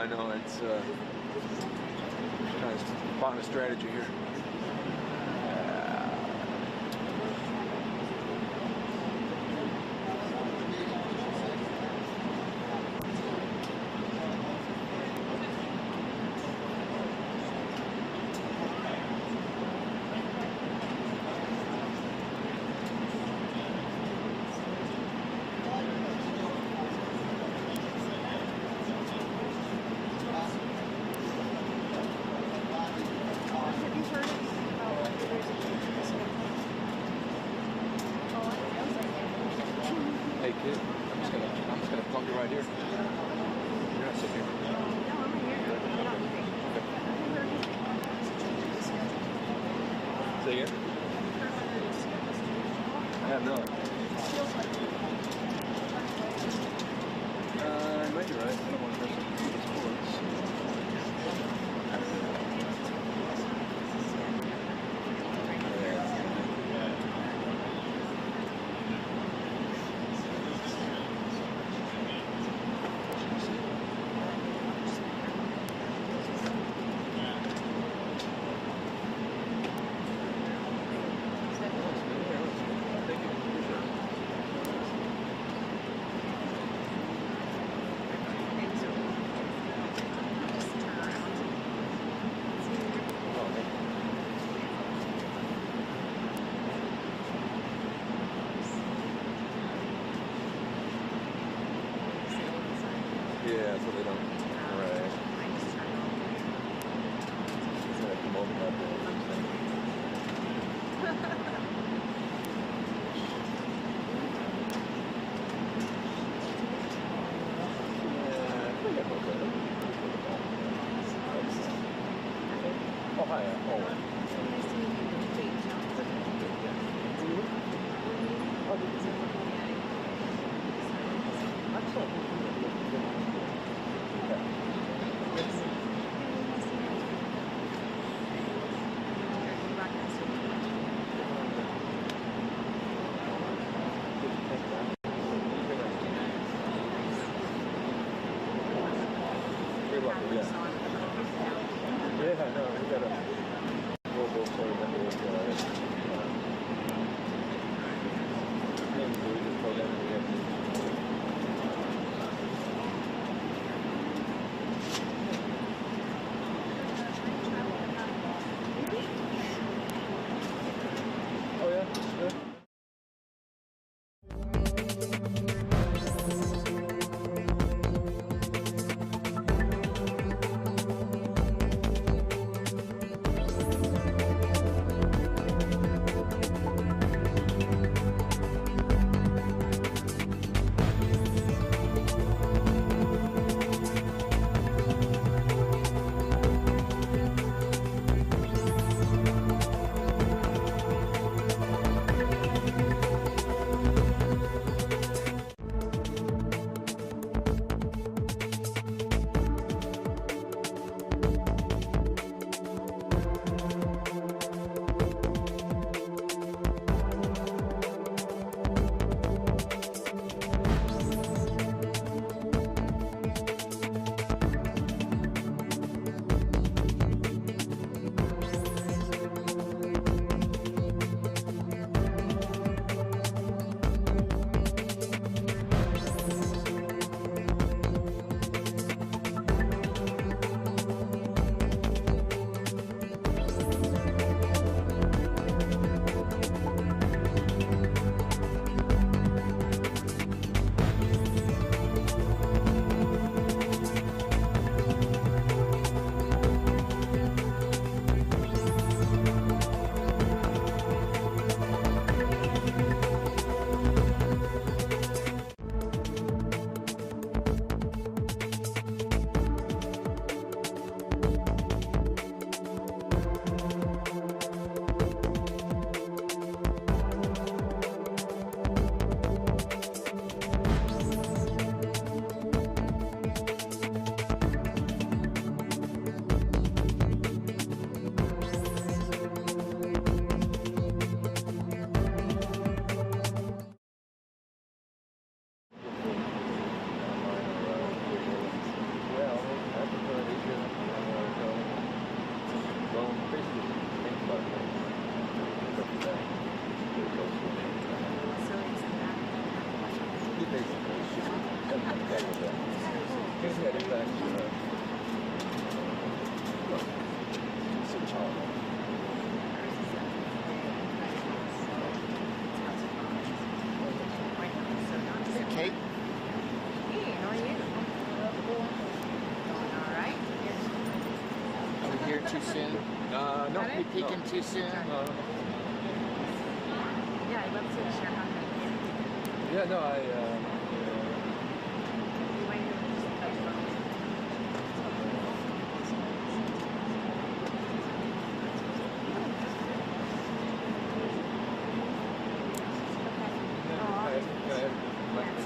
I know. It's trying to find a strategy here. Hey kid, I'm just gonna plug you right here. You're not sitting here. No, I'm here. Say again? I have none. I might be right. I don't want to miss yeah, so they don't. Right. So they come over that way. Oh, hi. Oh. Yeah, no, we got a global sort of Oh yeah, yeah. He's heading back to Kate? Hey, how are you? Going all right? Are we here too soon? no. We peeking too soon? Yeah, I'd love to share how many kids. Yeah, no, You might even just touch on it. That's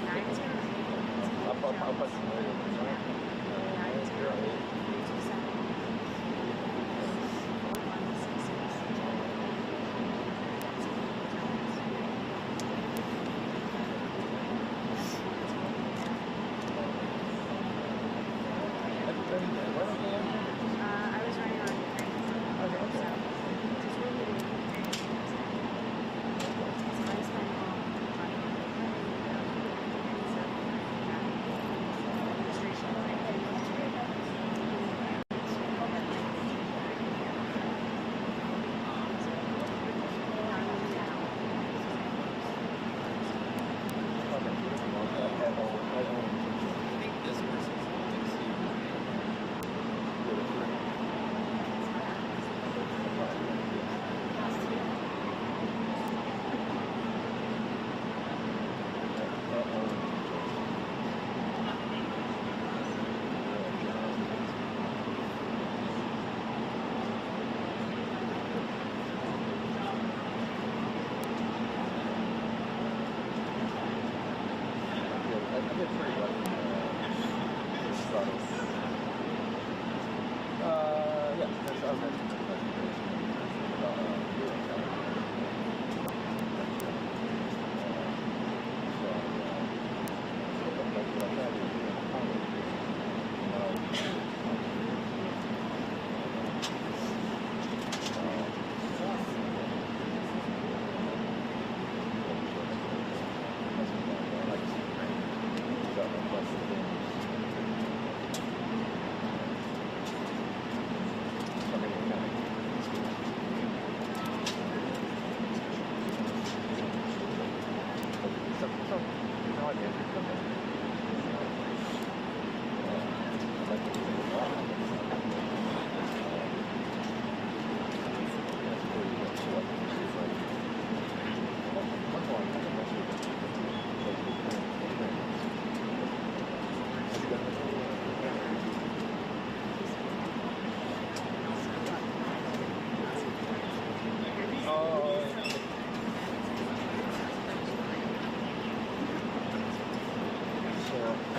nice. I'll pass you later. I was running on Ukraine. So, just really doing Ukraine. So I spent all my money on Ukraine. So, registration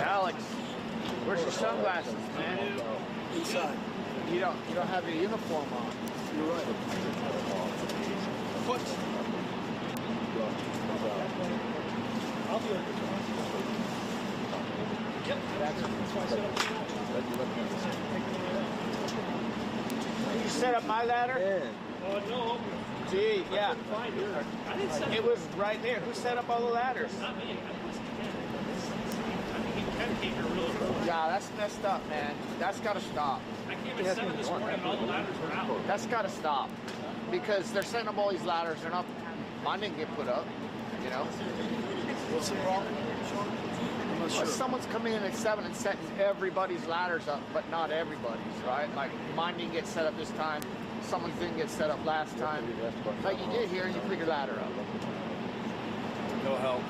Alex, where's your sunglasses, man? Inside. You don't have your uniform on. You're right. What? I'll be like this. Yep. That's why I set up. Did you set up my ladder? Oh, no. Gee, yeah. Fine, dude. I didn't set It was right there. Who set up all the ladders? Not me. I came here really early. Yeah, that's messed up, man. That's got to stop. I came at 7 this morning and all the ladders were out. That's got to stop. Because they're setting up all these ladders. They're not, mine didn't get put up, you know? What's the problem, Sean? I'm not sure. Someone's coming in at 7 and setting everybody's ladders up, but not everybody's, right? Like, mine didn't get set up this time. Someone's didn't get set up last time. Like you did here, you put your ladder up. No help.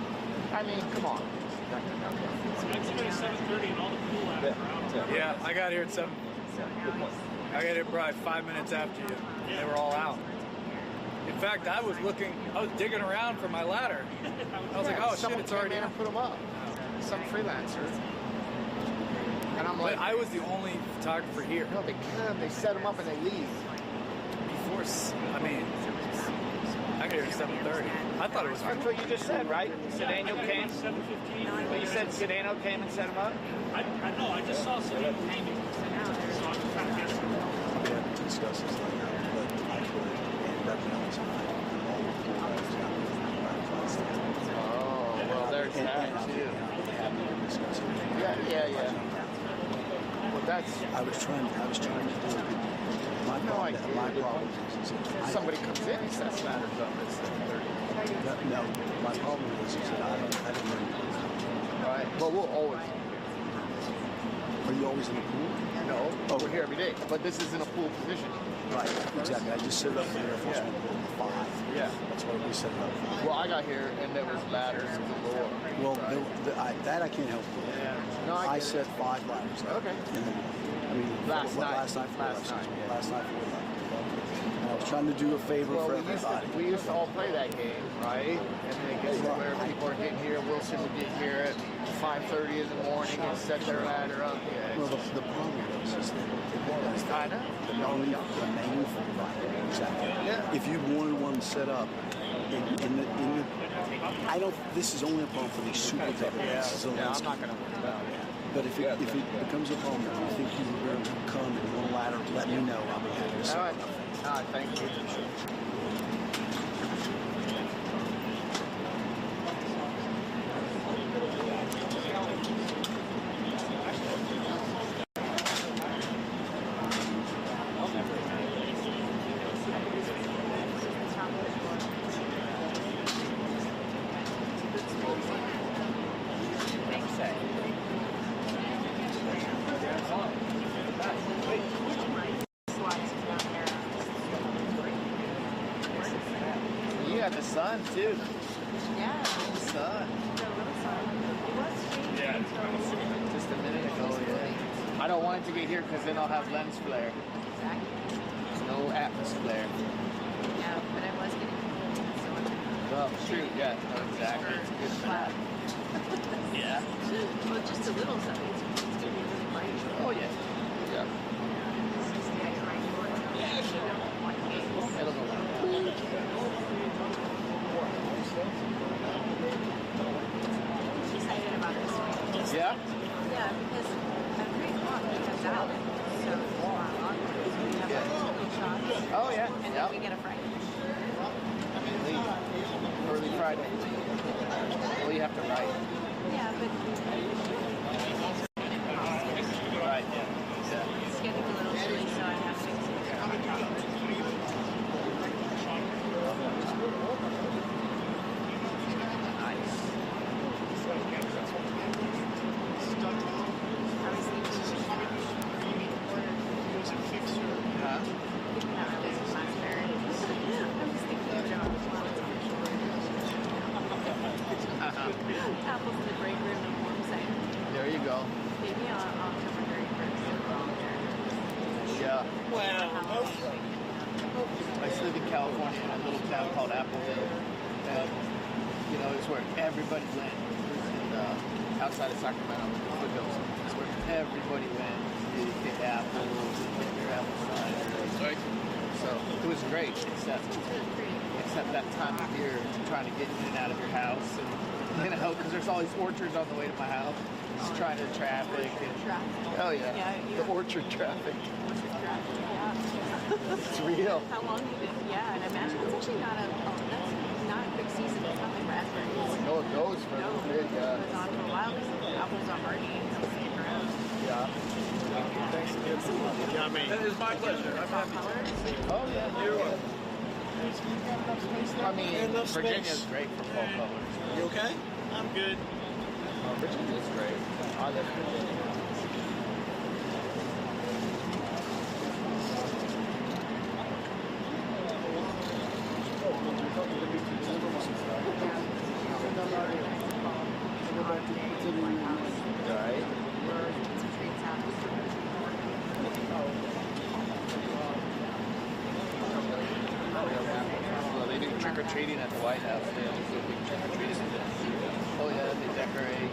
I mean, come on. So I came at 7:30 and all the pool ladders were out. Yeah, I got here at 7. I got here probably 5 minutes after you. They were all out. In fact, I was digging around for my ladder. I was like, oh shit, Someone it's came already in and out. put them up. Some freelancer. And I'm But like, I was the only photographer here. no, they come, they set them up and they leave. I got here at 7:30. I thought it was. That's what you just said, right? Sedano came. 7:15. But you said Sedano came and set them up? I know. I just saw somebody hanging. So I'm trying to guess. We have to discuss this later, but I could end up knowing tonight all the pool ladders got moved around 5 seconds. Oh, well, there's that too. Happy to discuss it. Yeah, Yeah, yeah. Well, that's I was trying to do it. My problem is somebody comes in and sets ladders up. It's 30. no, my problem is that I didn't know. Right. Well, we'll always. Are you always in the pool? No, Oh. we're here every day. But this isn't a pool position. Right, exactly. I just set it up in the Air Force One pool at 5. Yeah. That's why we set it up. Well, I got here and there was ladders galore. Well, right? that I can't help with. Yeah. No, I set 5 ladders up. Okay. I mean, Last night. Last night. Yeah. Last night. And I was trying to do a favor for everybody. We used to all play that game, right? And then it gets to where people are getting here. Wilson would get here at 5:30 in the morning and set their ladder up. Yeah. Well, the problem is that I know. the main right, exactly. Yeah. If you wanted one set up in the I don't. This is only a problem for these super tech guys. Yeah, I'm not going to worry about it. But if it becomes a problem, and you think you were going to come and one ladder, let me know. I'll be happy to set All it right. up. All right, thank you. You got the sun too. Yeah. The sun. The little sun. It was shady until Just a minute ago, yeah. I don't want it to get here because then I'll have lens flare. exactly. No atmosphere. Yeah, but I was getting cold. Oh, shoot, yeah, no, exactly. It's good for that. Yeah. Well, just a little sun. It's going to be really bright. Oh, yeah. Yeah. It'll go down. Excited about this one. Yeah? Yeah, because I'm pretty hot. We have salad. So we have a shot. Oh, yeah. And Yeah. then we get a fried fish. Early Friday. Well, you have to write. Yeah, but Right, yeah. it's getting a little chilly, so I have to fix it. Apples in the break room and warm side. There you go. Maybe on October 31st. Yeah. Wow. I used to live in California in a little town called Appleville. And, you know, it's where everybody went. And, outside of Sacramento, foothills. It's where everybody went to get apples and get their apple cider. So it was great, except that time of year, trying to get in and out of your house. And, you know, because there's all these orchards on the way to my house. Just trying to traffic. And, oh, yeah. The orchard traffic. It's real. How long you been? Yeah, and I imagine it's actually not that's not a quick season. It's not like raspberries. No, it goes for a little bit, It yeah. goes on for a while. Apples are hardy and they'll stick around. Yeah. Yeah, I mean, it is my pleasure. I'm happy. Colors. Oh, yeah. I mean, Virginia's great for fall colors. You okay? I'm good. Virginia's great. I love Virginia. Right. Well, they do trick-or-treating at the White House. They always do big trick-or-treating events. Oh yeah, they decorate.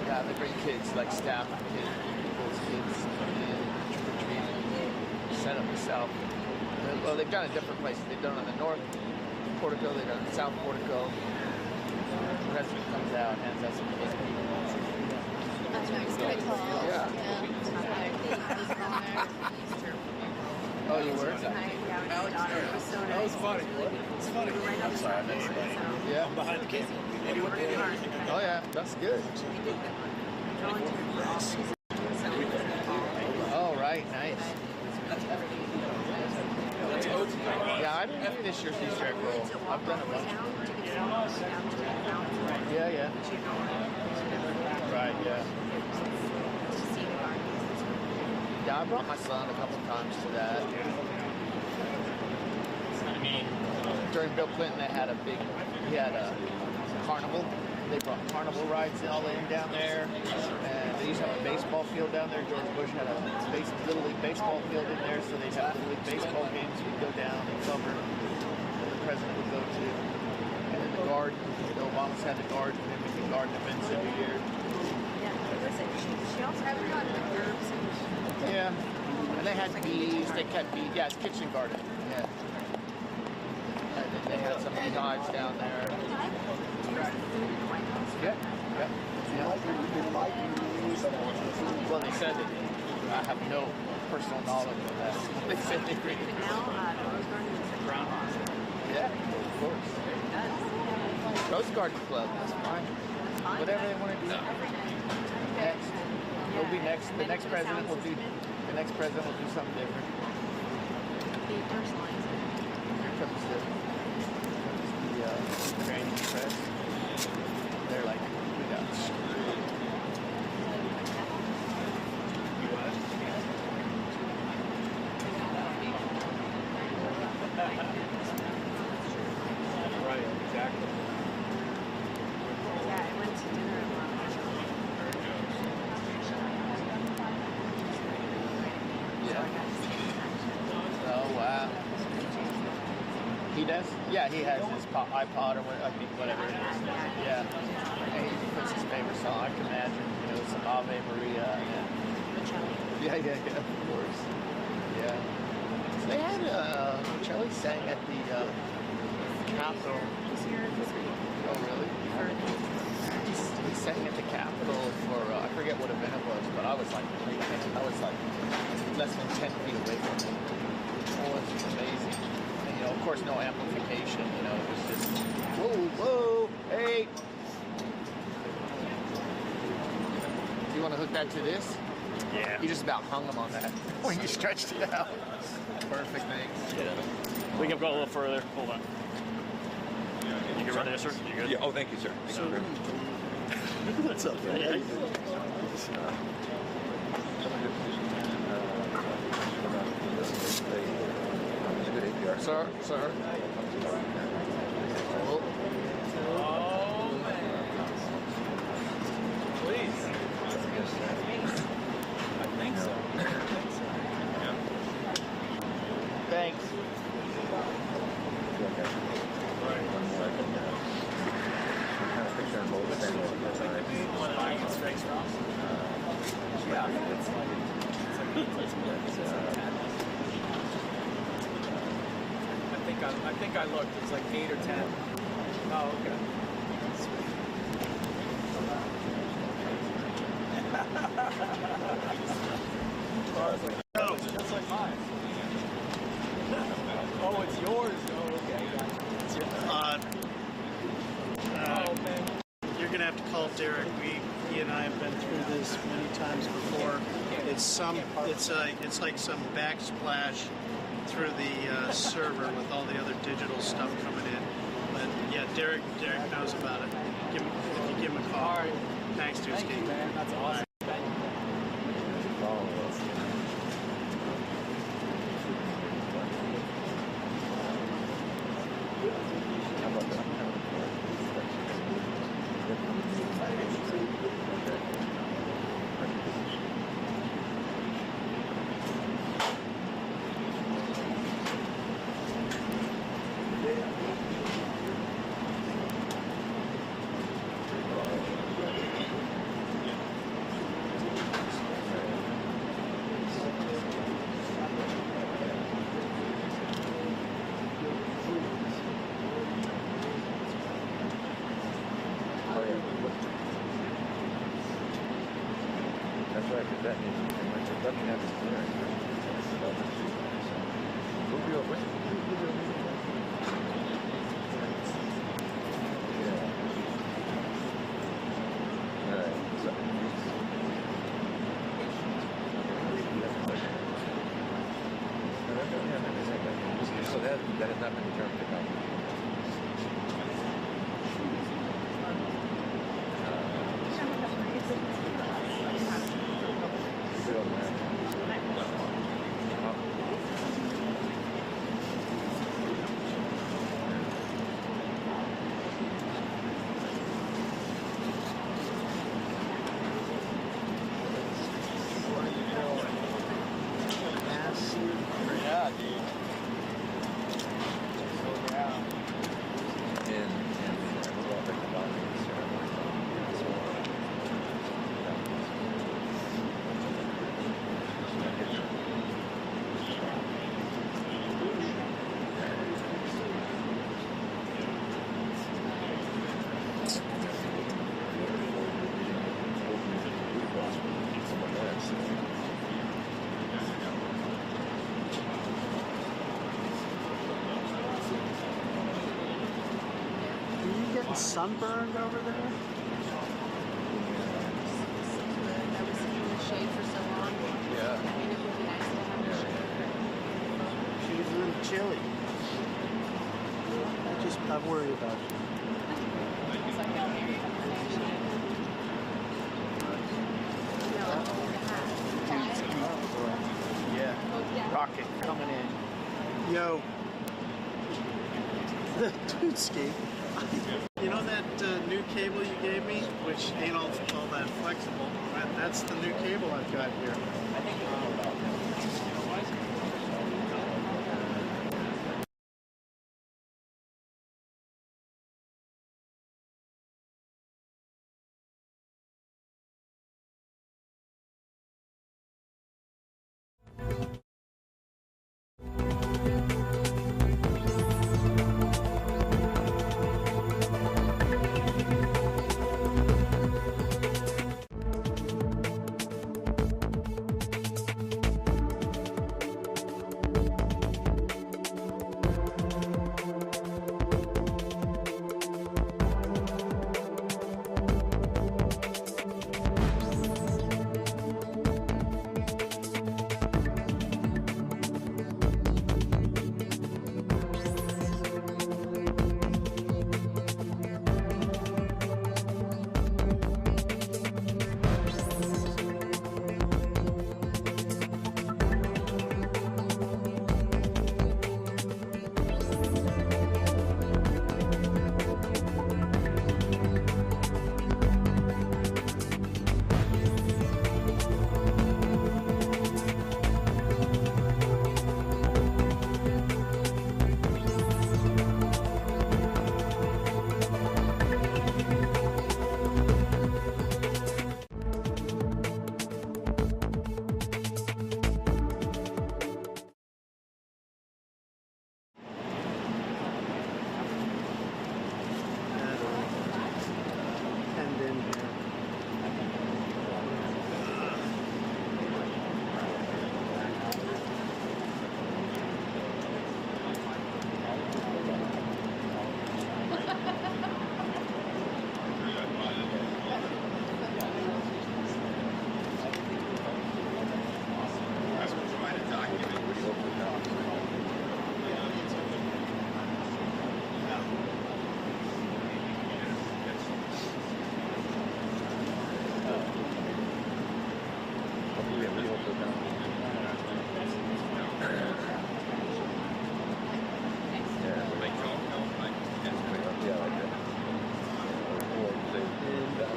Yeah, they bring kids, like staff kids, people's kids come in, trick-or-treating, set up the South. Well, they've done it different places. They've done it on the North Portico, they've done it on the South Portico. The president comes out, hands out some kids. That's right. It's pretty cool. Yeah. Oh, you were? That was funny. It's funny. I'm sorry, I missed that. Yeah. Behind the camera. Oh yeah, that's good. volunteered for all seasons. Oh, right, nice. Yeah, I didn't do this year's Easter egg roll. I've done a bunch. Yeah, yeah. Right, yeah. Yeah, I brought my son a couple times to that. I mean, during Bill Clinton, they had he had a carnival. They brought carnival rides and all in down there. And they used to have a baseball field down there. George Bush had a Little League baseball field in there, so they'd have Little League baseball games. We'd go down and cover. And the president would go to. And then the garden. The Obamas had the garden, and we could garden events every year. Yeah, listen, she also had herbs and Yeah. And they had bees. They kept bees. Yeah, it's kitchen garden. Yeah. And then they had some beehives down there. Yeah. Yeah. Well, they said that I have no personal knowledge of that. They said they agreed. But now, Rose Garden is like groundhog. Yeah, of course. Rose Garden Club, that's fine. Whatever they want to do. Next. It'll be next. The next president will do something different. They personalize it. Here comes the Ukrainian press. They're like, we got screwed. Right, exactly. Yeah, I went to dinner at Yeah. Oh, wow. He does? Yeah, he has his iPod or whatever it is. Yeah. And he puts his favorite song. I can imagine, some Ave Maria. Yeah, of course. Yeah. So they had, Bocelli sang at the Capitol. He's here this week. Oh, really? He sang at the Capitol for, I forget what event it was, but I was like less than 10 feet away from him. Oh, it's amazing. And, of course, no amplification, it was just, whoa, hey. Do you want to hook that to this? Yeah. You just about hung him on that when you stretched it out. Perfect, thanks. Yeah. We can go a little further. Hold on. You can run there, sir? You good? Yeah. Oh, thank you, sir. Thank you very much. What's up, man? Yeah. Sir. Oh. Please. I think so. Thanks. I think I looked. It's like 8 or 10. Oh, okay. Oh, it's just like mine. Oh, it's yours. Oh, okay. It's yours. Oh, man. You're gonna have to call Derek. He and I have been through this many times before. It's like some backsplash through the server with all the other digital stuff coming in. But yeah, Derek knows about it. If you give him a call. All right. Thanks, dude. Thank you, man. That's awesome. That's right, because that is doesn't have the clearing. We'll be over. Yeah. All right. So, That has not been determined to come. Yeah, dude. Sunburned over there? I was sitting in the shade for so long. Yeah. And it would be nice to have a shade. She was a little chilly. I worry about you. It's like out here. Yeah. Rocket coming in. Yo. The dude ski. You know that new cable you gave me, which ain't all that flexible? That's the new cable I've got here.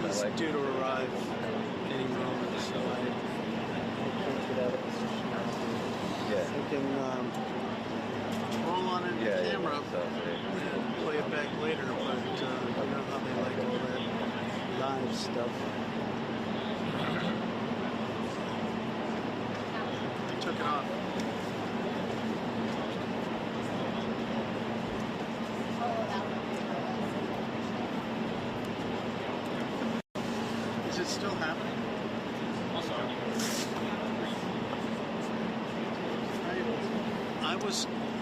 He's due to arrive any moment, so I can't get out of position. Yeah. We can roll on in the camera and play it back later, but you know how they like all that live stuff. I took it off. Is it still happening?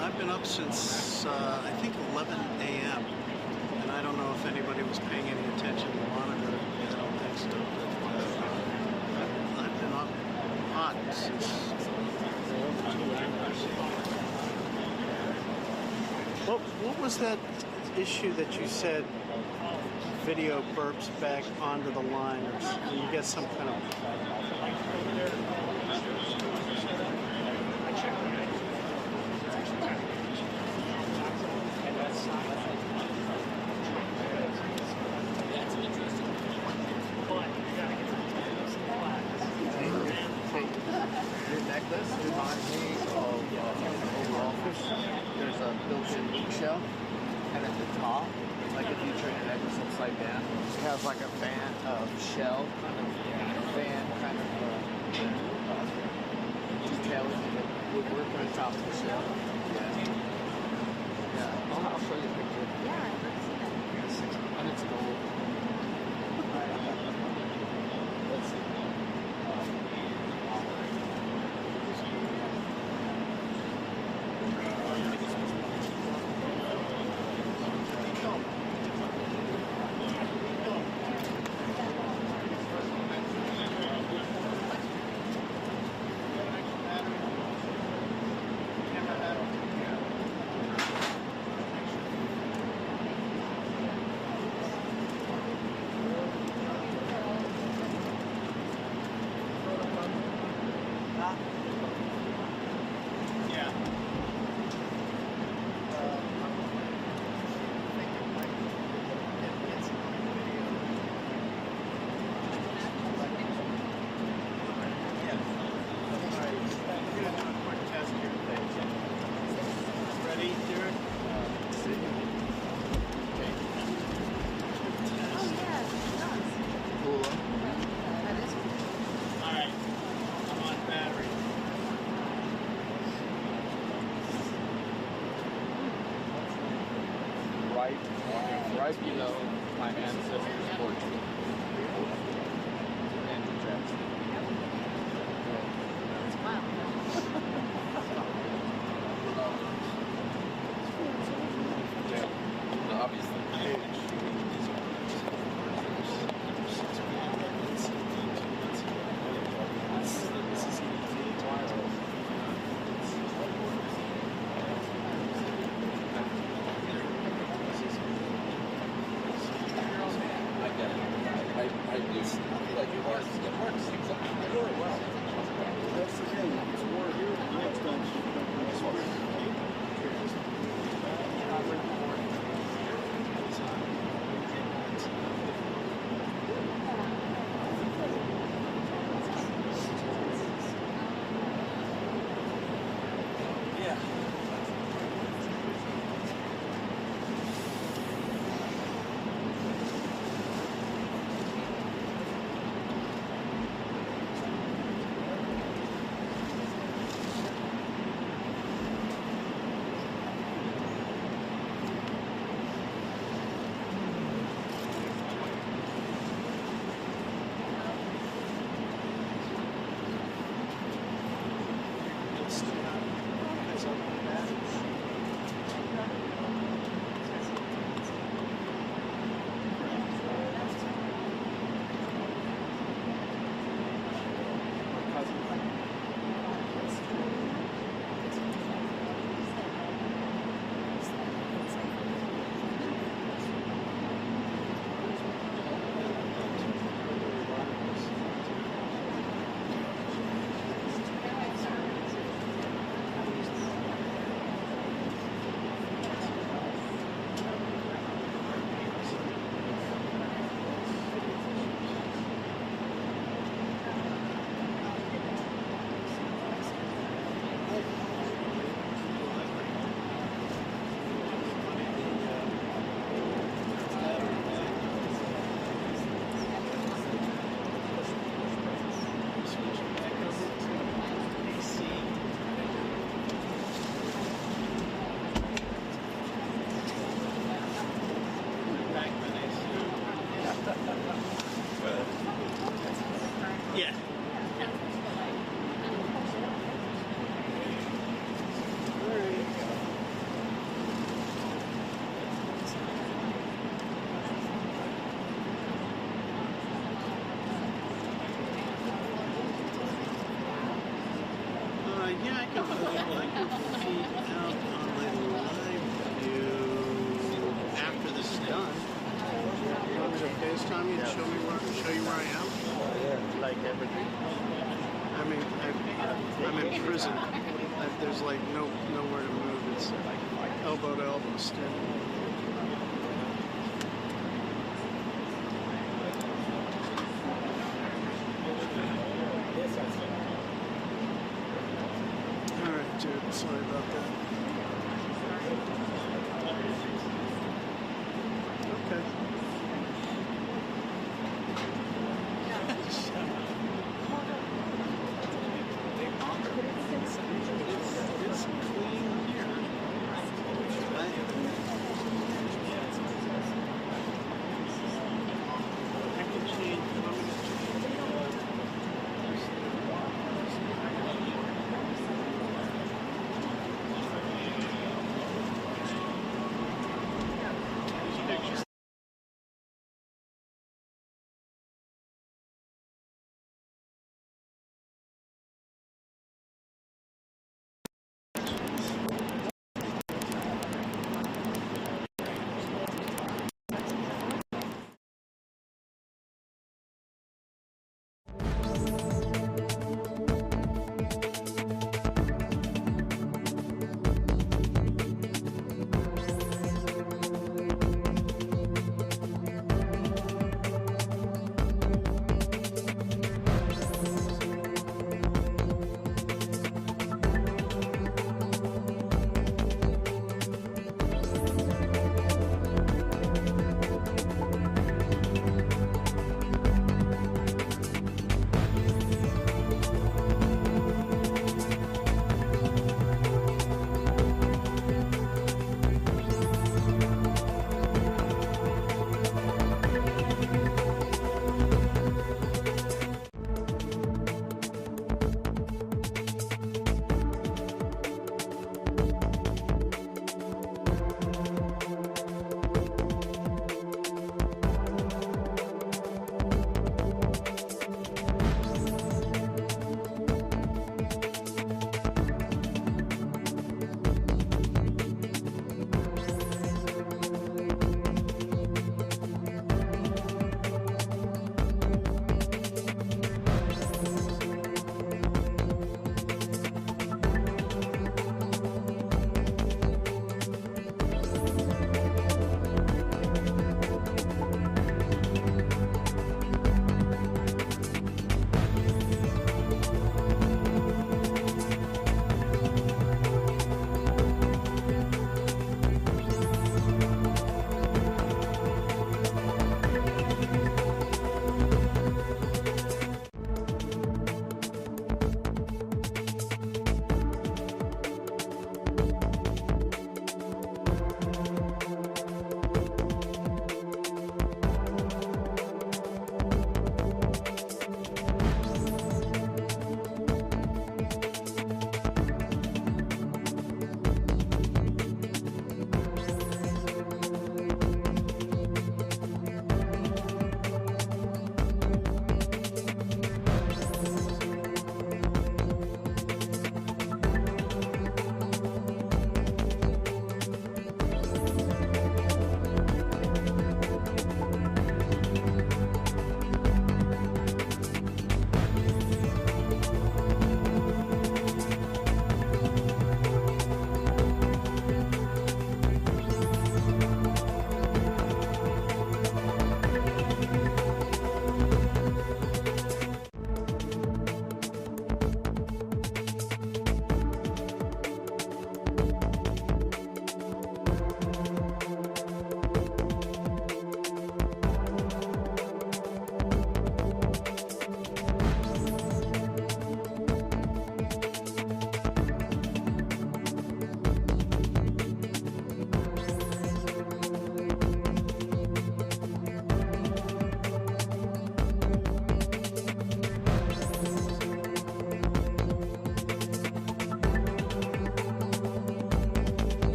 I've been up since I think 11 a.m. and I don't know if anybody was paying any attention to the monitor. I don't think so. I've been up hot since over 2 hours. What was that issue that you said video burps back onto the line, or you get some kind of... Your necklace reminds me of an overall fish. There's a built-in ink shell, and at the top, like if you turn your necklace upside down, it has like a fan of shell, kind of detailing in the woodwork on the top of the shell. Yeah. I'll show you a picture. Yeah, I'd like to see that. And it's gold. Let's see. Right below my ancestors' portrait. Andrew Jackson. It's wild. Yeah. Obviously. I do see FaceTime you and show you where I am? Like everything. I mean, I'm in prison. There's like nowhere to move. It's elbow to elbow standing. All right, dude. Sorry about that. Okay.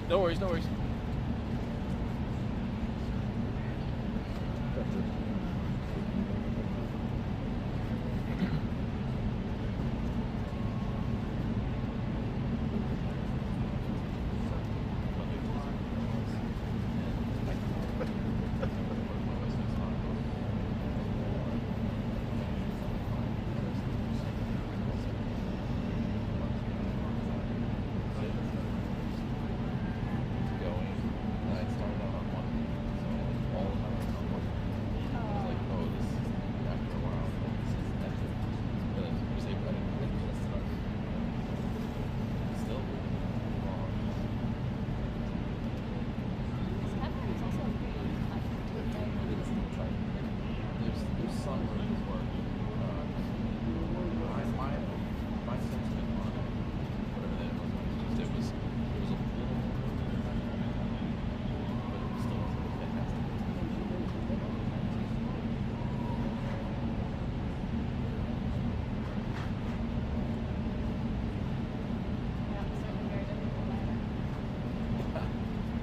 No worries, no worries.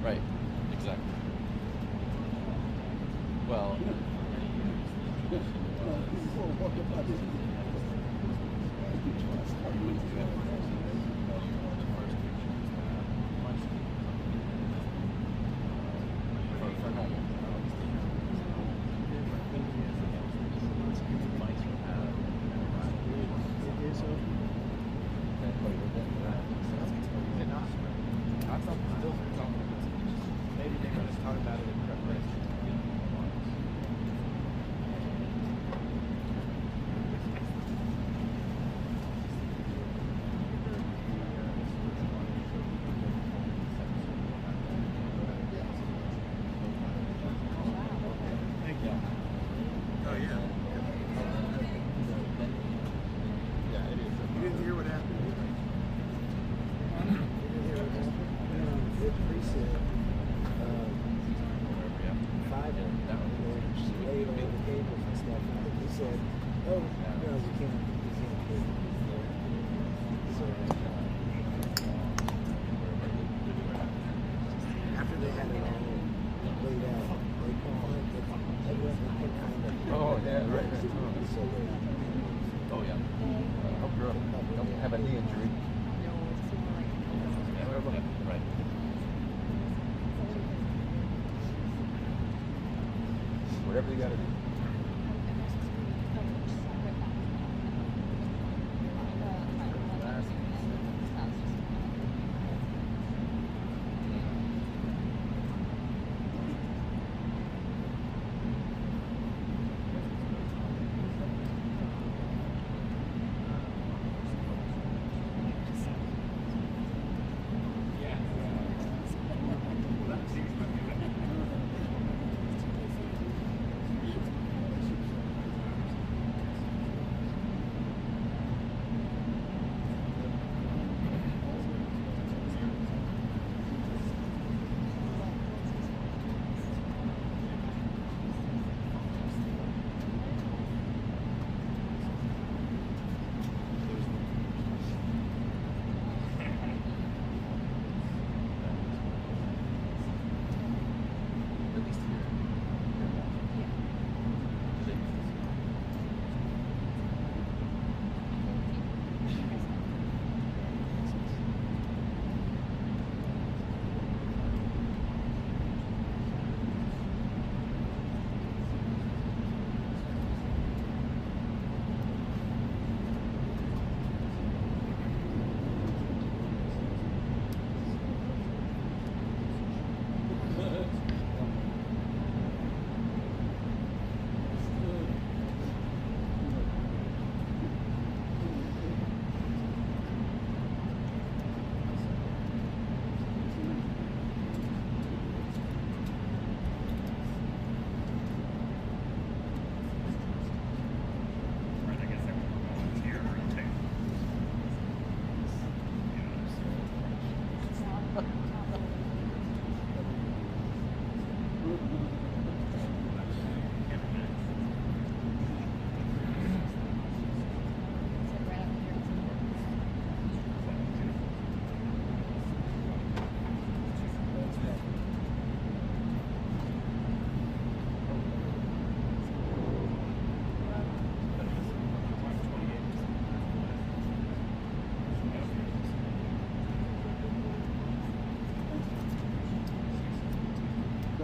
Right, exactly. Well, maybe they're going to talk about it in preparation. Oh yeah. Yeah, it is. You didn't hear what happened. Fiber. She laid over the cables and stuff. And he said, "Oh, no, we can't cable." So after they had it all laid out, they called it. Everyone kind of. Oh, yeah, right. So Oh, yeah. Hope you don't have a knee injury. Right. Whatever you got to do.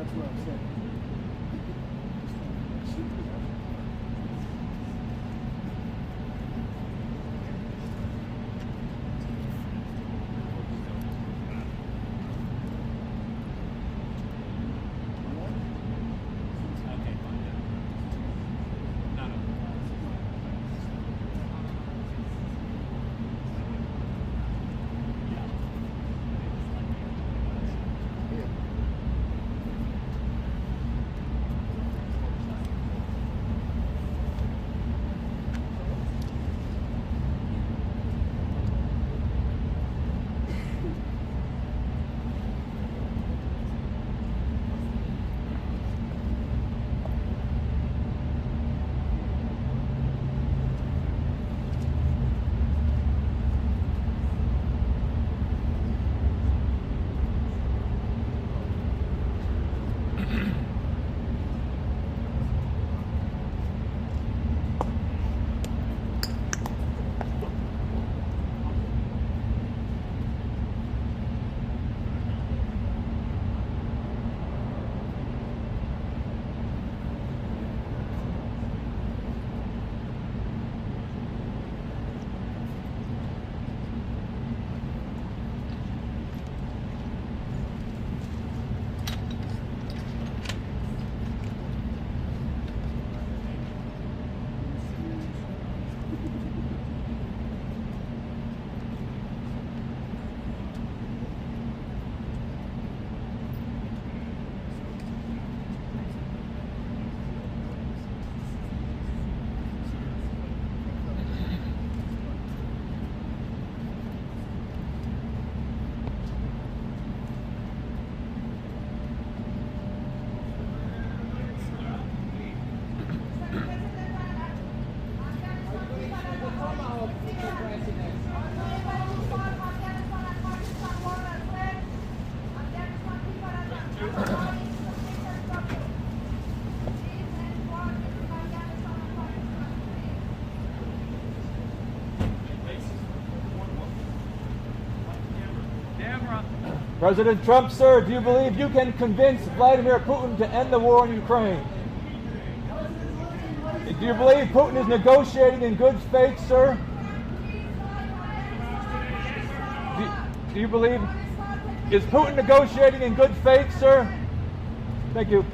That's what I'm saying. President Trump, sir, do you believe you can convince Vladimir Putin to end the war in Ukraine? Do you believe Putin is negotiating in good faith, sir? Do you believe, is Putin negotiating in good faith, sir? Thank you.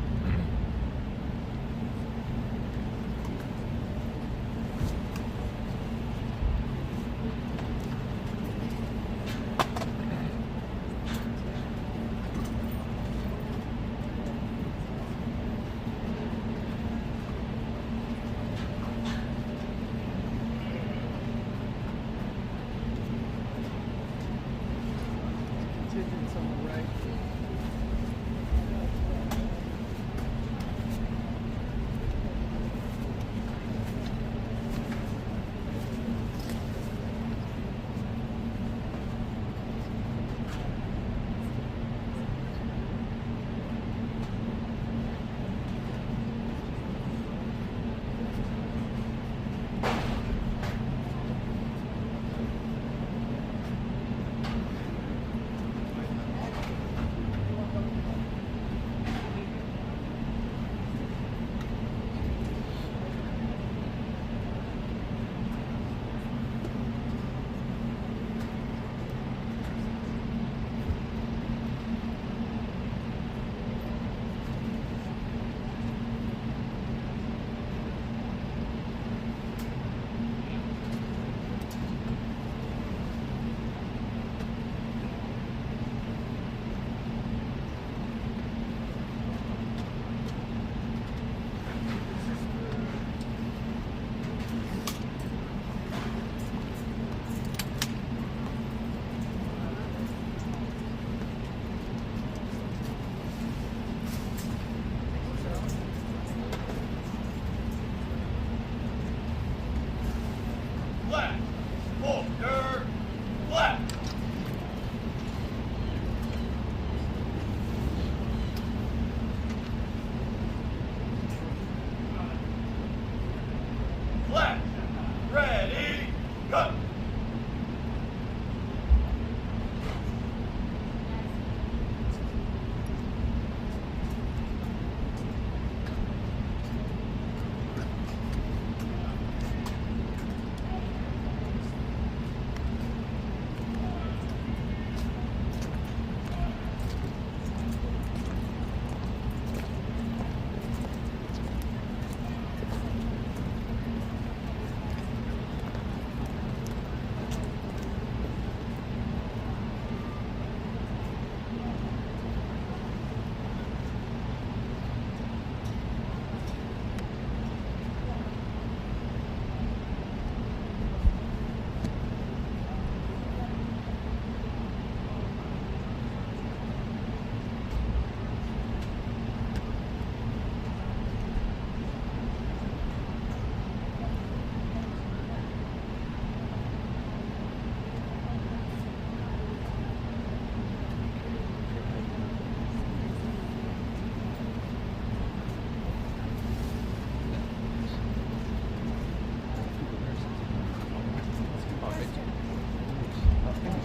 Contingents on the right.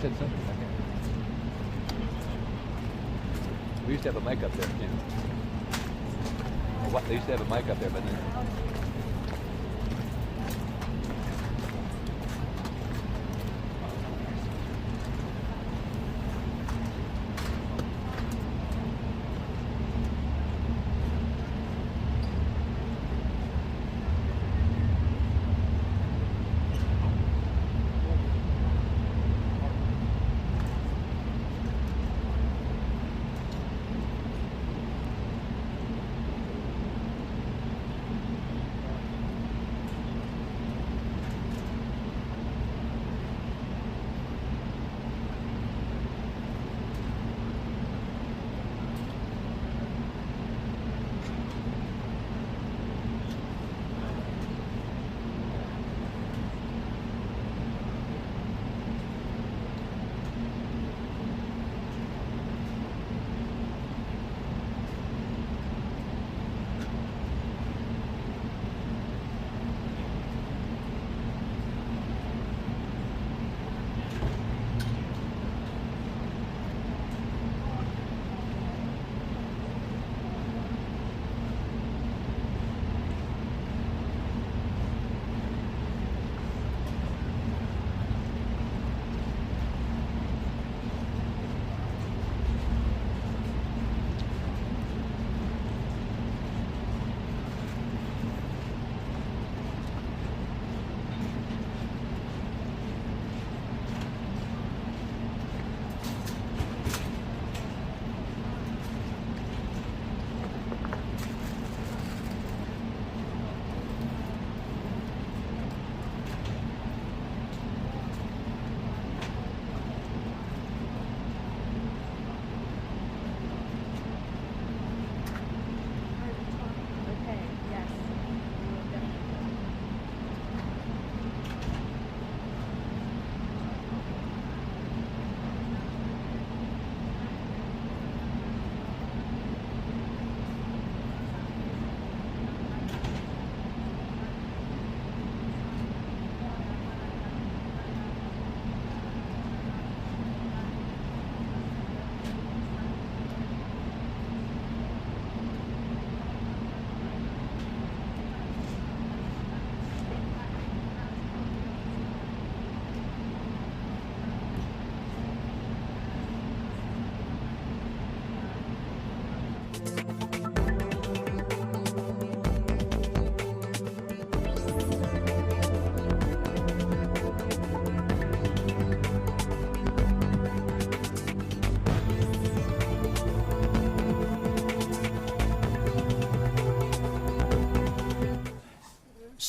said something. Okay. We used to have a mic up there too. Or what? They used to have a mic up there, but then.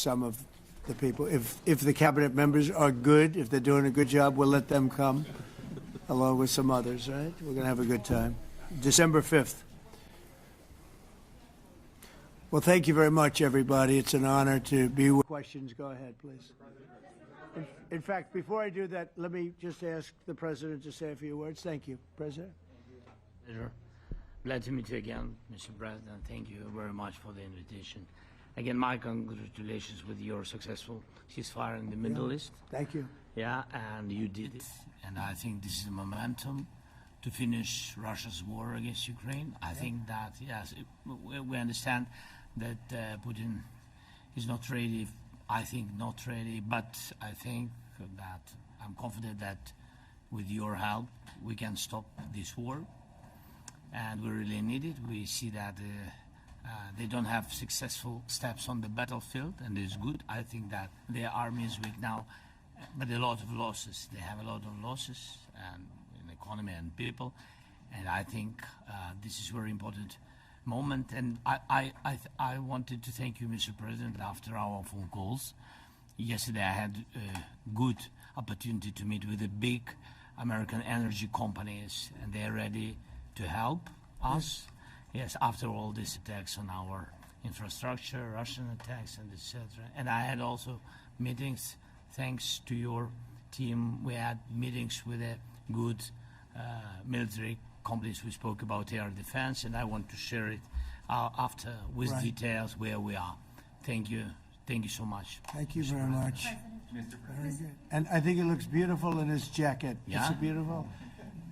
some of the people. If the cabinet members are good, if they're doing a good job, we'll let them come along with some others, right? We're going to have a good time. December 5th. Well, thank you very much, everybody. It's an honor to be with questions. Go ahead, please. In fact, before I do that, let me just ask the President to say a few words. Thank you, President. Pleasure. Glad to meet you again, Mr. President. Thank you very much for the invitation. Again, my congratulations with your successful ceasefire in the Middle East. Thank you. Yeah, and you did it. And I think this is the momentum to finish Russia's war against Ukraine. I think that, yes, we understand that Putin is not ready. I think not ready, but I think that I'm confident that with your help, we can stop this war. And we really need it. We see that they don't have successful steps on the battlefield, and it's good. I think that their army is weak now, but a lot of losses. They have a lot of losses and in economy and people, and I think this is a very important moment. And I wanted to thank you, Mr. President, after our phone calls. Yesterday I had a good opportunity to meet with the big American energy companies, and they're ready to help us. Yes, after all these attacks on our infrastructure, Russian attacks, and etc. And I had also meetings, thanks to your team. We had meetings with a good military companies. We spoke about air defense, and I want to share it after with details where we are. Thank you so much. Thank you very much. Mr. Very President. good. And I think it looks beautiful in his jacket. Yeah? It's beautiful.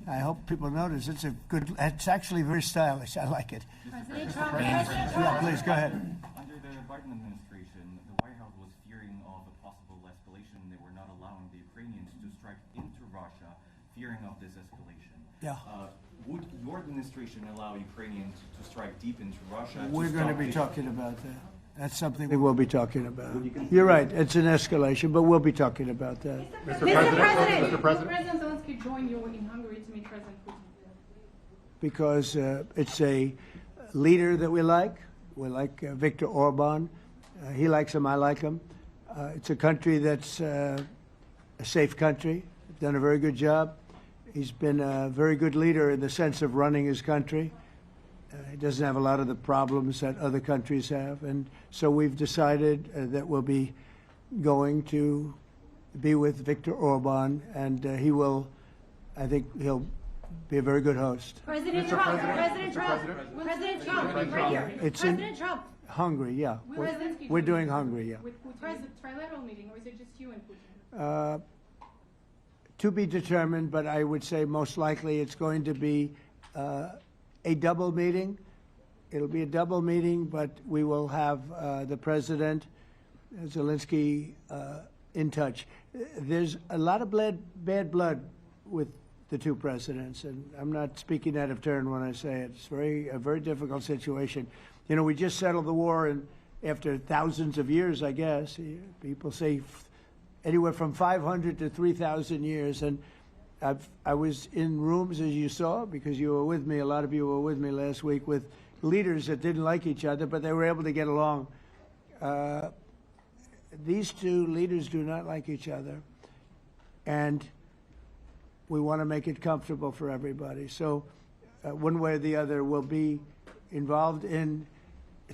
I hope people notice. It's a good. It's actually very stylish. I like it. President Trump. Yeah, please go ahead. Under the Biden administration, the White House was fearing of a possible escalation. They were not allowing the Ukrainians to strike into Russia, fearing of this escalation. Yeah. Would your administration allow Ukrainians to strike deep into Russia? We're going to be talking about that. That's something we'll be talking about. You're right. It's an escalation, but we'll be talking about that. Mr. President. Will President Zelensky join you in Hungary to meet President Putin? Because it's a leader that we like. We like Viktor Orban. He likes him. I like him. It's a country that's a safe country. Done a very good job. He's been a very good leader in the sense of running his country. He doesn't have a lot of the problems that other countries have. And so we've decided that we'll be going to be with Viktor Orban, and he will, I think he'll be a very good host. President Trump. President Trump. President Trump. Right here. It's President Trump. Hungary, yeah. We're doing Hungary, yeah. With Putin, is it a trilateral meeting, or is it just you and Putin? To be determined, but I would say most likely it's going to be a double meeting. It'll be a double meeting, but we will have the President, Zelensky, in touch. There's a lot of bad blood with the two presidents, and I'm not speaking out of turn when I say it. It's a very difficult situation. You know, we just settled the war, and after thousands of years, I guess. People say anywhere from 500 to 3,000 years, and I was in rooms, as you saw, because you were with me, a lot of you were with me last week, with leaders that didn't like each other, but they were able to get along. These two leaders do not like each other, and we want to make it comfortable for everybody. So one way or the other, we'll be involved in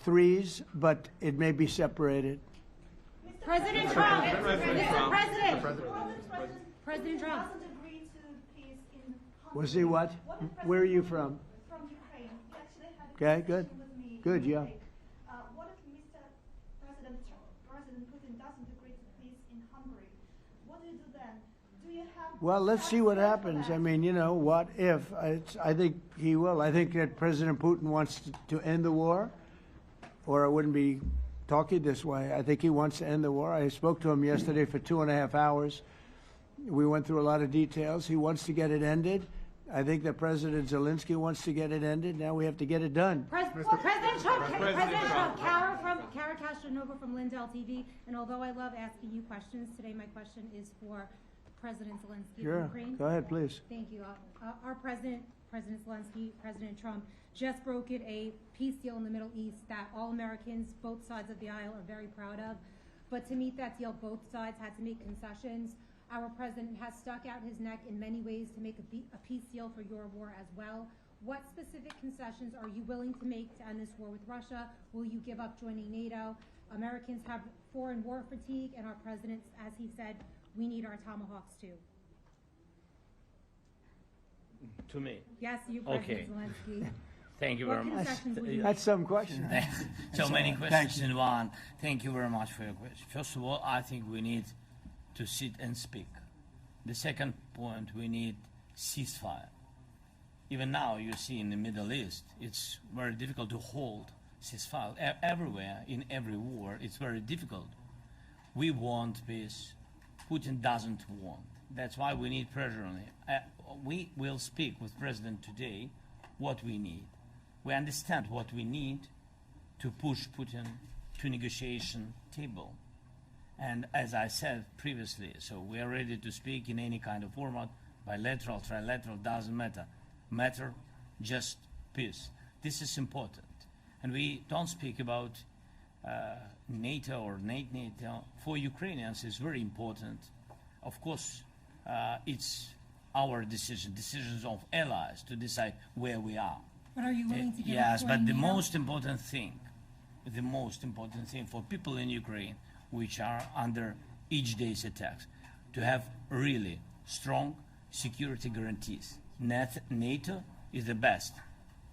threes, but it may be separated. President Trump. Mr. President. President Trump. Was he what? Where are you from? From Ukraine. We actually had a Okay, good. conversation with me Good, yeah. today. What if President Putin doesn't agree to peace in Hungary? What do you do then? Do you have... Well, let's see what happens. I mean, you know, what if? I think he will. I think that President Putin wants to end the war, or I wouldn't be talking this way. I think he wants to end the war. I spoke to him yesterday for 2.5 hours. We went through a lot of details. He wants to get it ended. I think that President Zelensky wants to get it ended. Now we have to get it done. President Trump. President Trump. Kara Castronova from Lindell TV. And although I love asking you questions, today my question is for President Zelensky of Sure. Ukraine. Go ahead, please. Thank you. Our President Zelensky, President Trump, just brokered a peace deal in the Middle East that all Americans, both sides of the aisle, are very proud of. But to meet that deal, both sides had to make concessions. Our president has stuck out his neck in many ways to make a peace deal for your war as well. What specific concessions are you willing to make to end this war with Russia? Will you give up joining NATO? Americans have foreign war fatigue, and our president, as he said, we need our tomahawks too. To me. Yes, you, Okay. President Zelensky. Thank you What very much. concessions will you That's some question. So many questions in one. Thank you very much for your question. First of all, I think we need to sit and speak. The second point, we need ceasefire. Even now, you see in the Middle East, it's very difficult to hold ceasefire. Everywhere, in every war, it's very difficult. We want peace. Putin doesn't want. That's why we need pressure on him. We will speak with President today what we need. We understand what we need to push Putin to negotiation table. And as I said previously, so we are ready to speak in any kind of format, bilateral, trilateral, doesn't matter. Matter just peace. This is important. And we don't speak about NATO or NATO. For Ukrainians, it's very important. Of course, it's our decisions of allies to decide where we are. But are you willing to give Yes, up but joining the NATO? most important thing for people in Ukraine, which are under each day's attacks, to have really strong security guarantees. NATO is the best,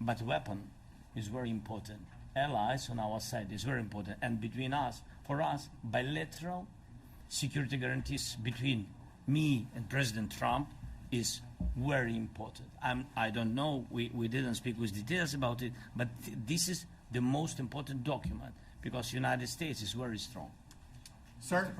but weapon is very important. Allies on our side is very important, and between us, for us, bilateral security guarantees between me and President Trump is very important. I don't know, we didn't speak with details about it, but this is the most important document because the United States is very strong. Sir,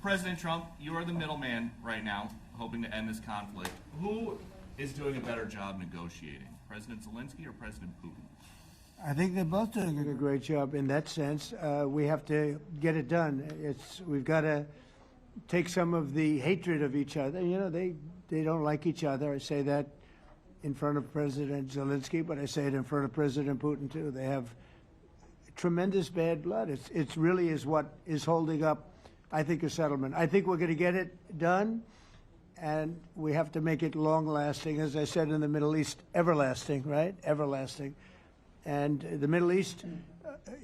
President Trump, you are the middleman right now, hoping to end this conflict. Who is doing a better job negotiating, President Zelensky or President Putin? I think they're both doing a great job in that sense. We have to get it done. We've got to take some of the hatred of each other. You know, they don't like each other. I say that in front of President Zelensky, but I say it in front of President Putin too. They have tremendous bad blood. It really is what is holding up, I think, a settlement. I think we're going to get it done, and we have to make it long-lasting. As I said in the Middle East, everlasting, right? Everlasting. And the Middle East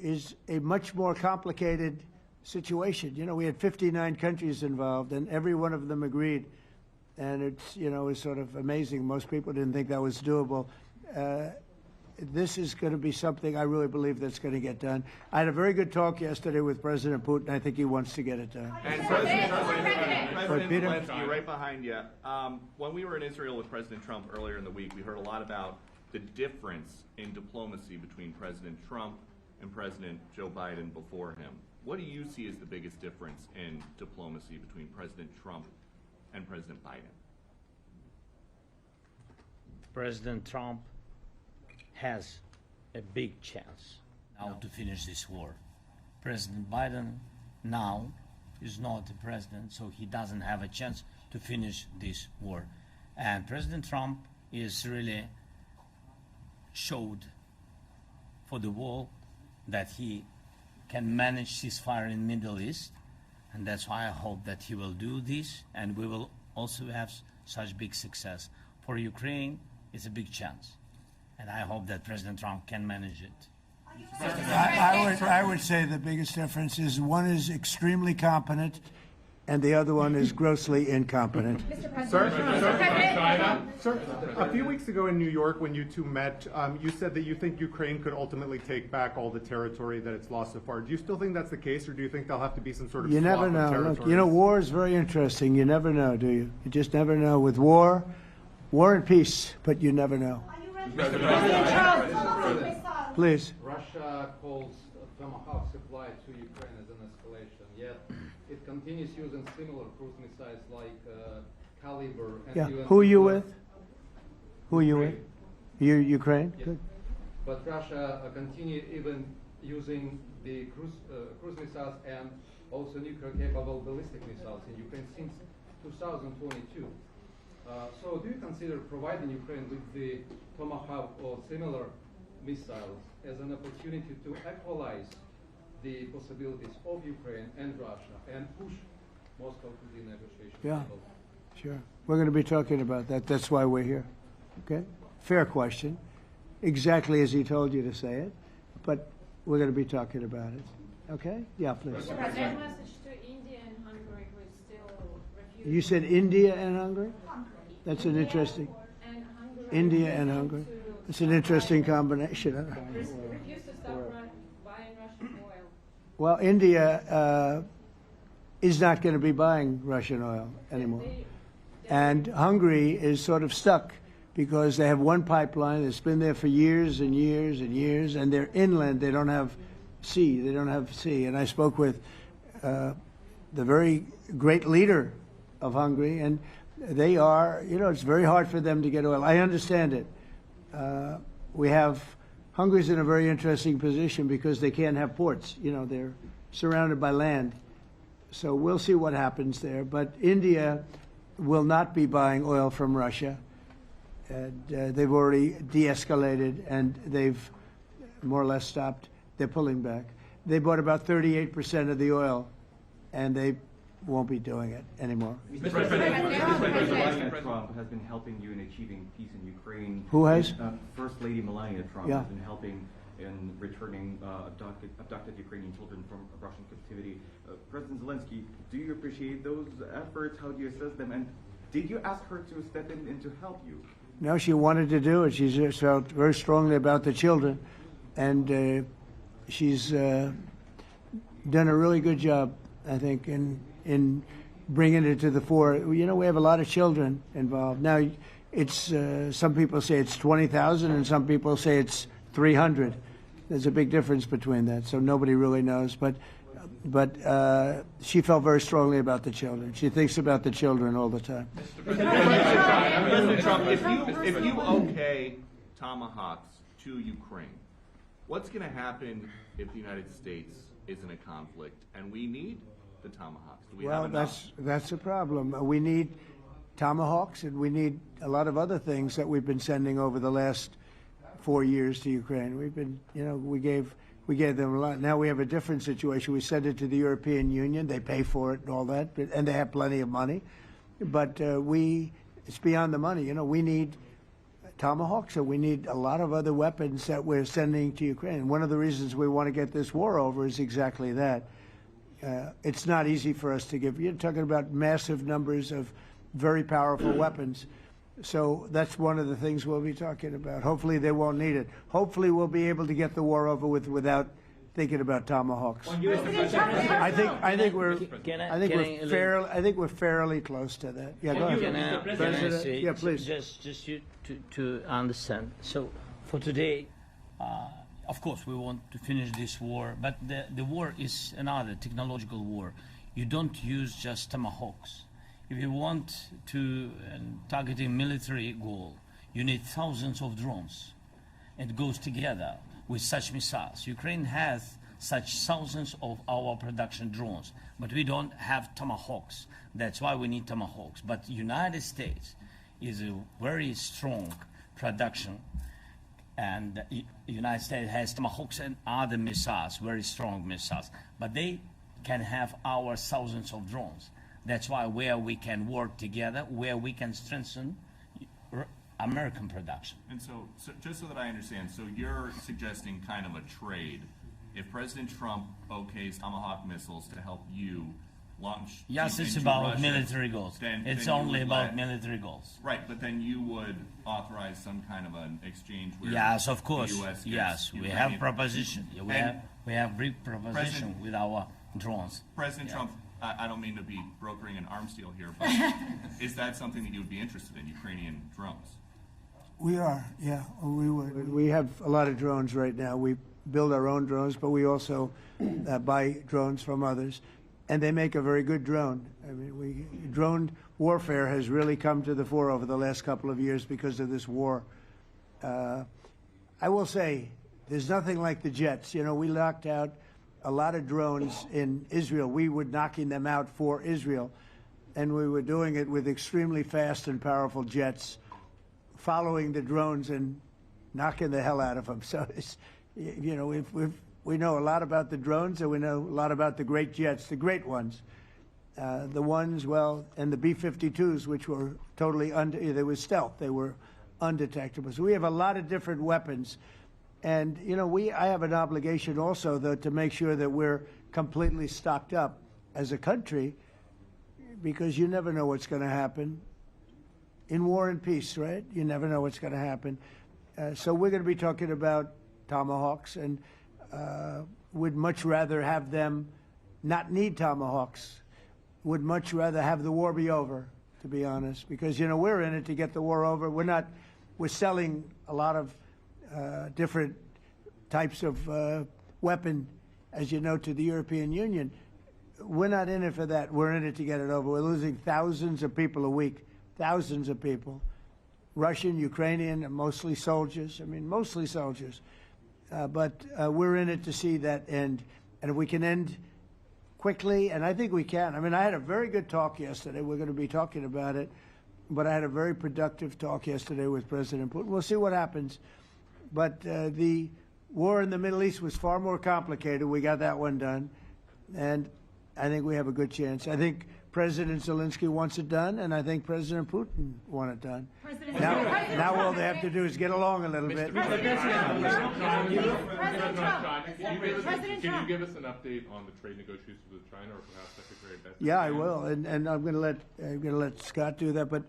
is a much more complicated situation. You know, we had 59 countries involved, and every one of them agreed. And it's, you know, it's sort of amazing. Most people didn't think that was doable. This is going to be something I really believe that's going to get done. I had a very good talk yesterday with President Putin. I think he wants to get it done. And President Zelensky, right behind you. When we were in Israel with President Trump earlier in the week, we heard a lot about the difference in diplomacy between President Trump and President Joe Biden before him. What do you see as the biggest difference in diplomacy between President Trump and President Biden? President Trump has a big chance now to finish this war. President Biden now is not the president, so he doesn't have a chance to finish this war. And President Trump is really showed for the world that he can manage ceasefire in Middle East, and that's why I hope that he will do this, and we will also have such big success. For Ukraine, it's a big chance, and I hope that President Trump can manage it. I would say the biggest difference is one is extremely competent, and the other one is grossly incompetent. Sir, a few weeks ago in New York when you two met, you said that you think Ukraine could ultimately take back all the territory that it's lost so far. Do you still think that's the case, or do you think there'll have to be some sort of You never know. Look, you know, war is very interesting. You never know, do you? You just never know. With war and peace, but you never know. Please. Russia calls Tomahawk supply to Ukraine as an escalation, yet it continues using similar cruise missiles like Caliber. And Yeah. even Who are you with? Who are you with? You Ukraine? Yes. Good. But Russia continue even using the cruise missiles and also nuclear-capable ballistic missiles in Ukraine since 2022. So do you consider providing Ukraine with the Tomahawk or similar missiles as an opportunity to equalize the possibilities of Ukraine and Russia and push Moscow to the negotiation Yeah. table? Sure. We're going to be talking about that. That's why we're here. Okay? Fair question. Exactly as he told you to say it. But we're going to be talking about it. Okay? Yeah, please. Mr. President, message to India and Hungary who is still refusing. You said India and Hungary? That's an interesting. India and Hungary. It's an interesting combination. Refuse to stop buying Russian oil. Well, India is not going to be buying Russian oil anymore. And Hungary is sort of stuck because they have one pipeline that's been there for years and years and years, and they're inland. They don't have sea. They don't have sea. And I spoke with the very great leader of Hungary, and they are, you know, it's very hard for them to get oil. I understand it. Hungary's in a very interesting position because they can't have ports. You know, they're surrounded by land. So we'll see what happens there. But India will not be buying oil from Russia. And they've already de-escalated, and they've more or less stopped. They're pulling back. They bought about 38% of the oil, and they won't be doing it anymore. Mr. President Trump has been helping you in achieving peace in Ukraine. Who has? First Lady Melania Trump Yeah. has been helping in returning abducted Ukrainian children from Russian captivity. President Zelensky, do you appreciate those efforts? How do you assess them? And did you ask her to step in and to help you? No, she wanted to do it. She just felt very strongly about the children, and she's done a really good job I think, in bringing it to the fore. You know, we have a lot of children involved. Now, it's some people say it's 20,000 and some people say it's 300. There's a big difference between that, so nobody really knows. But she felt very strongly about the children. She thinks about the children all the time. President Trump, if you okay tomahawks to Ukraine, what's going to happen if the United States is in a conflict and we need the tomahawks? Do we have enough? That's a problem. We need tomahawks, and we need a lot of other things that we've been sending over the last 4 years to Ukraine. We've been, you know, we gave them a lot. Now we have a different situation. We send it to the European Union. They pay for it and all that, and they have plenty of money. But it's beyond the money. You know, we need tomahawks, and we need a lot of other weapons that we're sending to Ukraine. One of the reasons we want to get this war over is exactly that. It's not easy for us to give. You're talking about massive numbers of very powerful weapons. So that's one of the things we'll be talking about. Hopefully they won't need it. Hopefully we'll be able to get the war over with without thinking about tomahawks. I think we're fairly close to that. Yeah, go ahead. President, yeah, please. Just you to understand. So for today, of course, we want to finish this war, but the war is another technological war. You don't use just tomahawks. If you want to target a military goal, you need thousands of drones. It goes together with such missiles. Ukraine has such thousands of our production drones, but we don't have tomahawks. That's why we need tomahawks. But the United States is a very strong production, and the United States has tomahawks and other missiles, very strong missiles, but they can have our thousands of drones. That's why where we can work together, where we can strengthen American production. And so just so that I understand, so you're suggesting kind of a trade. If President Trump okays Tomahawk missiles to help you launch yes, it's into about Russia, military goals. It's only about military goals. Right, but then you would authorize some kind of an exchange where yes, of course. The US yes, we have proposition. We have big proposition with our drones. President Trump, I don't mean to be brokering an arms deal here, but is that something that you would be interested in, Ukrainian drones? We are, yeah, we would. We have a lot of drones right now. We build our own drones, but we also buy drones from others, and they make a very good drone. I mean, drone warfare has really come to the fore over the last couple of years because of this war. I will say, there's nothing like the jets. You know, we knocked out a lot of drones in Israel. We were knocking them out for Israel, and we were doing it with extremely fast and powerful jets, following the drones and knocking the hell out of them. So, it's, you know, we know a lot about the drones, and we know a lot about the great jets, the great ones. The ones, well, and the B-52s, which were totally they were stealth. They were undetectable. So we have a lot of different weapons. And, you know, I have an obligation also, though, to make sure that we're completely stocked up as a country, because you never know what's going to happen. In war and peace, right? You never know what's going to happen. So we're going to be talking about tomahawks, and would much rather have them not need tomahawks, would much rather have the war be over, to be honest, because, you know, we're in it to get the war over. We're selling a lot of different types of weapon, as you know, to the European Union. We're not in it for that. We're in it to get it over. We're losing thousands of people a week, thousands of people, Russian, Ukrainian, and mostly soldiers. I mean, mostly soldiers. But we're in it to see that end. And if we can end quickly, and I think we can. I mean, I had a very good talk yesterday. We're going to be talking about it. But I had a very productive talk yesterday with President Putin. We'll see what happens. But the war in the Middle East was far more complicated. We got that one done. And I think we have a good chance. I think President Zelensky wants it done, and I think President Putin wants it done. Now all they have to do is get along a little bit. Can you give us an update on the trade negotiations with China, or perhaps Secretary Bessent? Yeah, I will, and I'm going to let Scott do that. But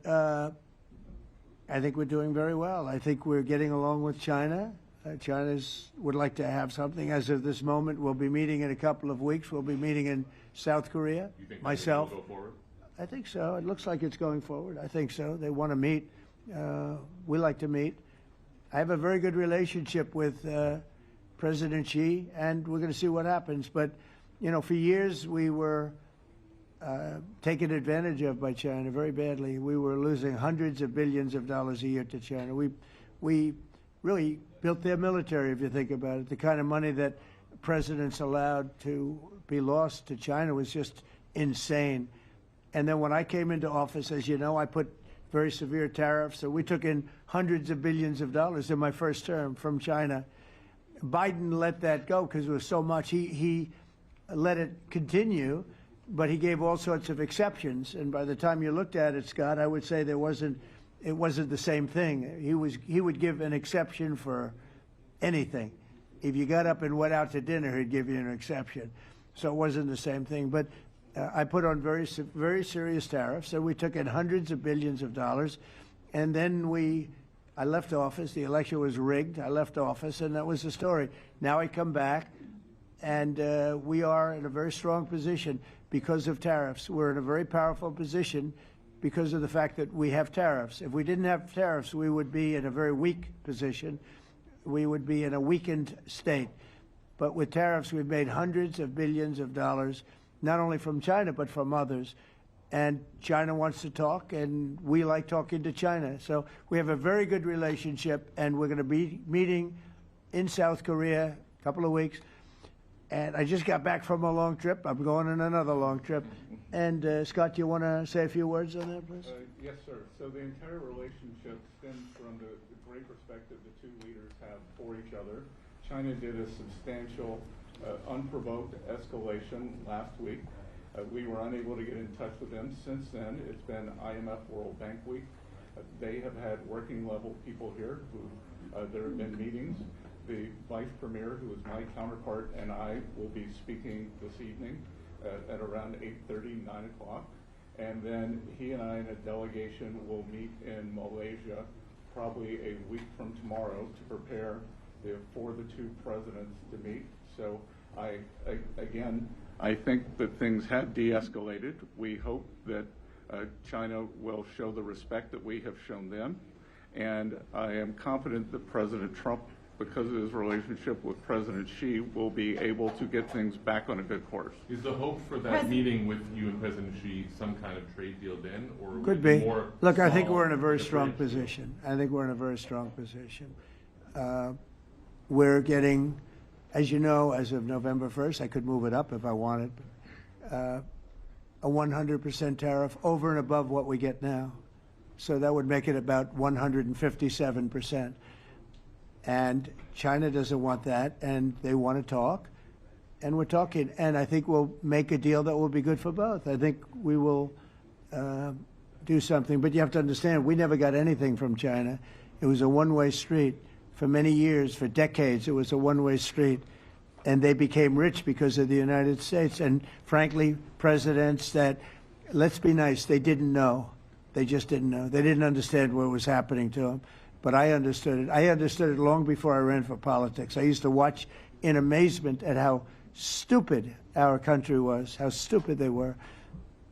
I think we're doing very well. I think we're getting along with China. China would like to have something. As of this moment, we'll be meeting in a couple of weeks. We'll be meeting in South Korea. You think myself. Will go forward? I think so. It looks like it's going forward. I think so. They want to meet. We like to meet. I have a very good relationship with President Xi, and we're going to see what happens. But, you know, for years we were taken advantage of by China very badly. We were losing hundreds of billions of dollars a year to China. We really built their military, if you think about it. The kind of money that presidents allowed to be lost to China was just insane. And then when I came into office, as you know, I put very severe tariffs. So we took in hundreds of billions of dollars in my first term from China. Biden let that go because it was so much. He let it continue, but he gave all sorts of exceptions. And by the time you looked at it, Scott, I would say it wasn't the same thing. He would give an exception for anything. If you got up and went out to dinner, he'd give you an exception. So it wasn't the same thing. But I put on very serious tariffs, and we took in hundreds of billions of dollars. And then I left office. The election was rigged. I left office, and that was the story. Now I come back, and we are in a very strong position because of tariffs. We're in a very powerful position because of the fact that we have tariffs. If we didn't have tariffs, we would be in a very weak position. We would be in a weakened state. But with tariffs, we've made hundreds of billions of dollars, not only from China, but from others. And China wants to talk, and we like talking to China. So we have a very good relationship, and we're going to be meeting in South Korea a couple of weeks. And I just got back from a long trip. I'm going on another long trip. And Scott, do you want to say a few words on that, please? Yes, sir. So the entire relationship stems from the great respect that the two leaders have for each other. China did a substantial, unprovoked escalation last week. We were unable to get in touch with them. Since then, it's been IMF World Bank Week. They have had working level people here who there have been meetings. The Vice Premier, who is my counterpart, and I will be speaking this evening at around 8:30, 9 o'clock. And then he and I and a delegation will meet in Malaysia probably a week from tomorrow to prepare for the two presidents to meet. So I think that things have de-escalated. We hope that China will show the respect that we have shown them. And I am confident that President Trump, because of his relationship with President Xi, will be able to get things back on a good course. Is the hope for that meeting with you and President Xi some kind of trade deal then? Or could be. More Look, I think we're in a very strong position. I think we're in a very strong position. We're getting, as you know, as of November 1st, I could move it up if I wanted, a 100% tariff over and above what we get now. So that would make it about 157%. And China doesn't want that, and they want to talk, and we're talking. And I think we'll make a deal that will be good for both. I think we will do something. But you have to understand, we never got anything from China. It was a one-way street. For many years, for decades, it was a one-way street. And they became rich because of the United States. And frankly, presidents that, let's be nice, they didn't know. They just didn't know. They didn't understand what was happening to them. But I understood it. I understood it long before I ran for politics. I used to watch in amazement at how stupid our country was, how stupid they were.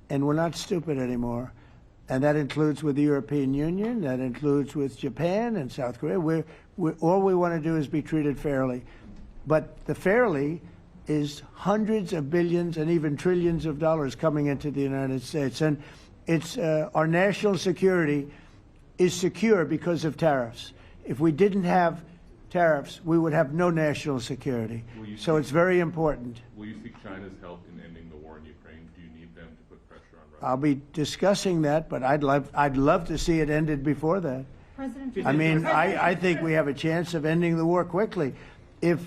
And we're not stupid anymore. And that includes with the European Union, that includes with Japan and South Korea. All we want to do is be treated fairly. But the fairly is hundreds of billions and even trillions of dollars coming into the United States. And it's our national security is secure because of tariffs. If we didn't have tariffs, we would have no national security. So it's very important. Will you seek China's help in ending the war in Ukraine? Do you need them to put pressure on Russia? I'll be discussing that, but I'd love to see it ended before that. I mean, I think we have a chance of ending the war quickly if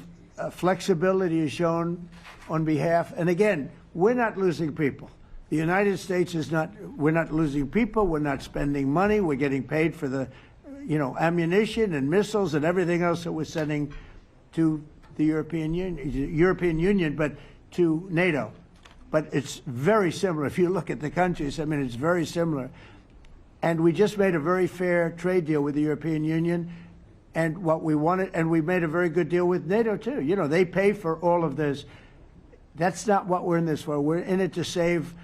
flexibility is shown on behalf. And again, we're not losing people. The United States is not. We're not losing people. We're not spending money. We're getting paid for the, ammunition and missiles and everything else that we're sending to the European Union, but to NATO. But it's very similar. If you look at the countries, I mean, it's very similar. And we just made a very fair trade deal with the European Union. And what we wanted, and we made a very good deal with NATO too. You know, they pay for all of this. That's not what we're in this for. We're in it to save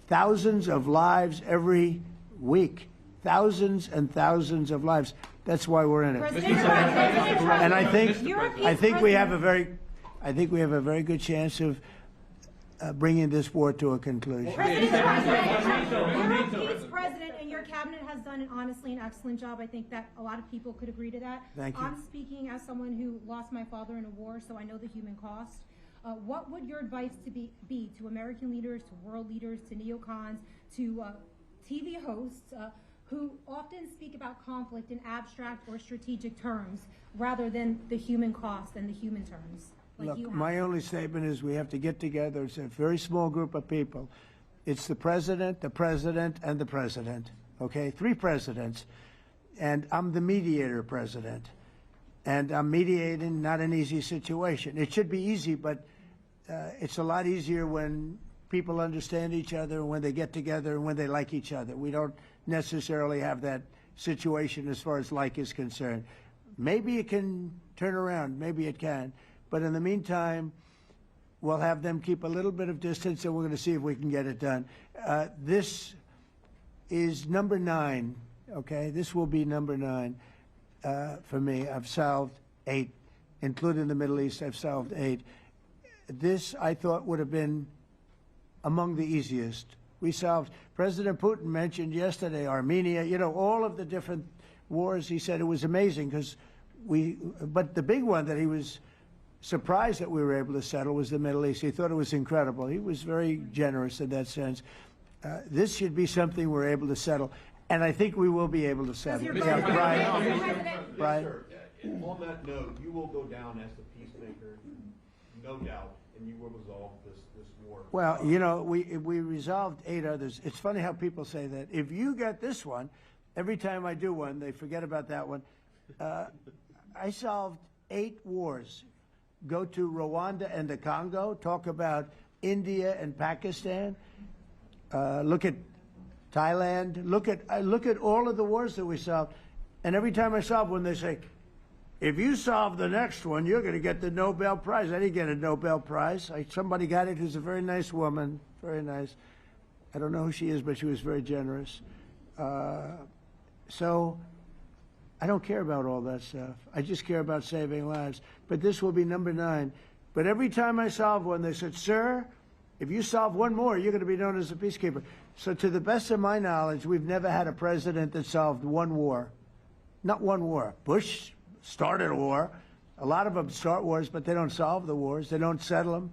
thousands of lives every week. Thousands and thousands of lives. That's why we're in it. And I think we have a very good chance of bringing this war to a conclusion. Europe's president and your cabinet has done honestly an excellent job. I think that a lot of people could agree to that. Thank you. I'm speaking as someone who lost my father in a war, so I know the human cost. What would your advice be to American leaders, to world leaders, to neocons, to TV hosts who often speak about conflict in abstract or strategic terms rather than the human cost and the human terms? Look, my only statement is we have to get together. It's a very small group of people. It's the president, and the president. Okay, 3 presidents. And I'm the mediator president. And I'm mediating not an easy situation. It should be easy, but it's a lot easier when people understand each other, when they get together, and when they like each other. We don't necessarily have that situation as far as like is concerned. Maybe it can turn around. Maybe it can. But in the meantime, we'll have them keep a little bit of distance, and we're going to see if we can get it done. This is number 9, okay? This will be number 9 for me. I've solved 8, including the Middle East. I've solved 8. This, I thought, would have been among the easiest. We solved, President Putin mentioned yesterday Armenia, you know, all of the different wars. He said it was amazing because but the big one that he was surprised that we were able to settle was the Middle East. He thought it was incredible. He was very generous in that sense. This should be something we're able to settle, and I think we will be able to settle. Brian? On that note, you will go down as the peacemaker, no doubt, and you will resolve this war. Well, you know, we resolved 8 others. It's funny how people say that. If you get this one, every time I do one, they forget about that one. I solved 8 wars. Go to Rwanda and the Congo, talk about India and Pakistan, look at Thailand, look at all of the wars that we solved. And every time I solve one, they say, if you solve the next one, you're going to get the Nobel Prize. I didn't get a Nobel Prize. Somebody got it who's a very nice woman, very nice. I don't know who she is, but she was very generous. So I don't care about all that stuff. I just care about saving lives. But this will be number 9. But every time I solve one, they said, sir, if you solve one more, you're going to be known as a peacekeeper. So to the best of my knowledge, we've never had a president that solved one war. Not one war. Bush started a war. A lot of them start wars, but they don't solve the wars. They don't settle them.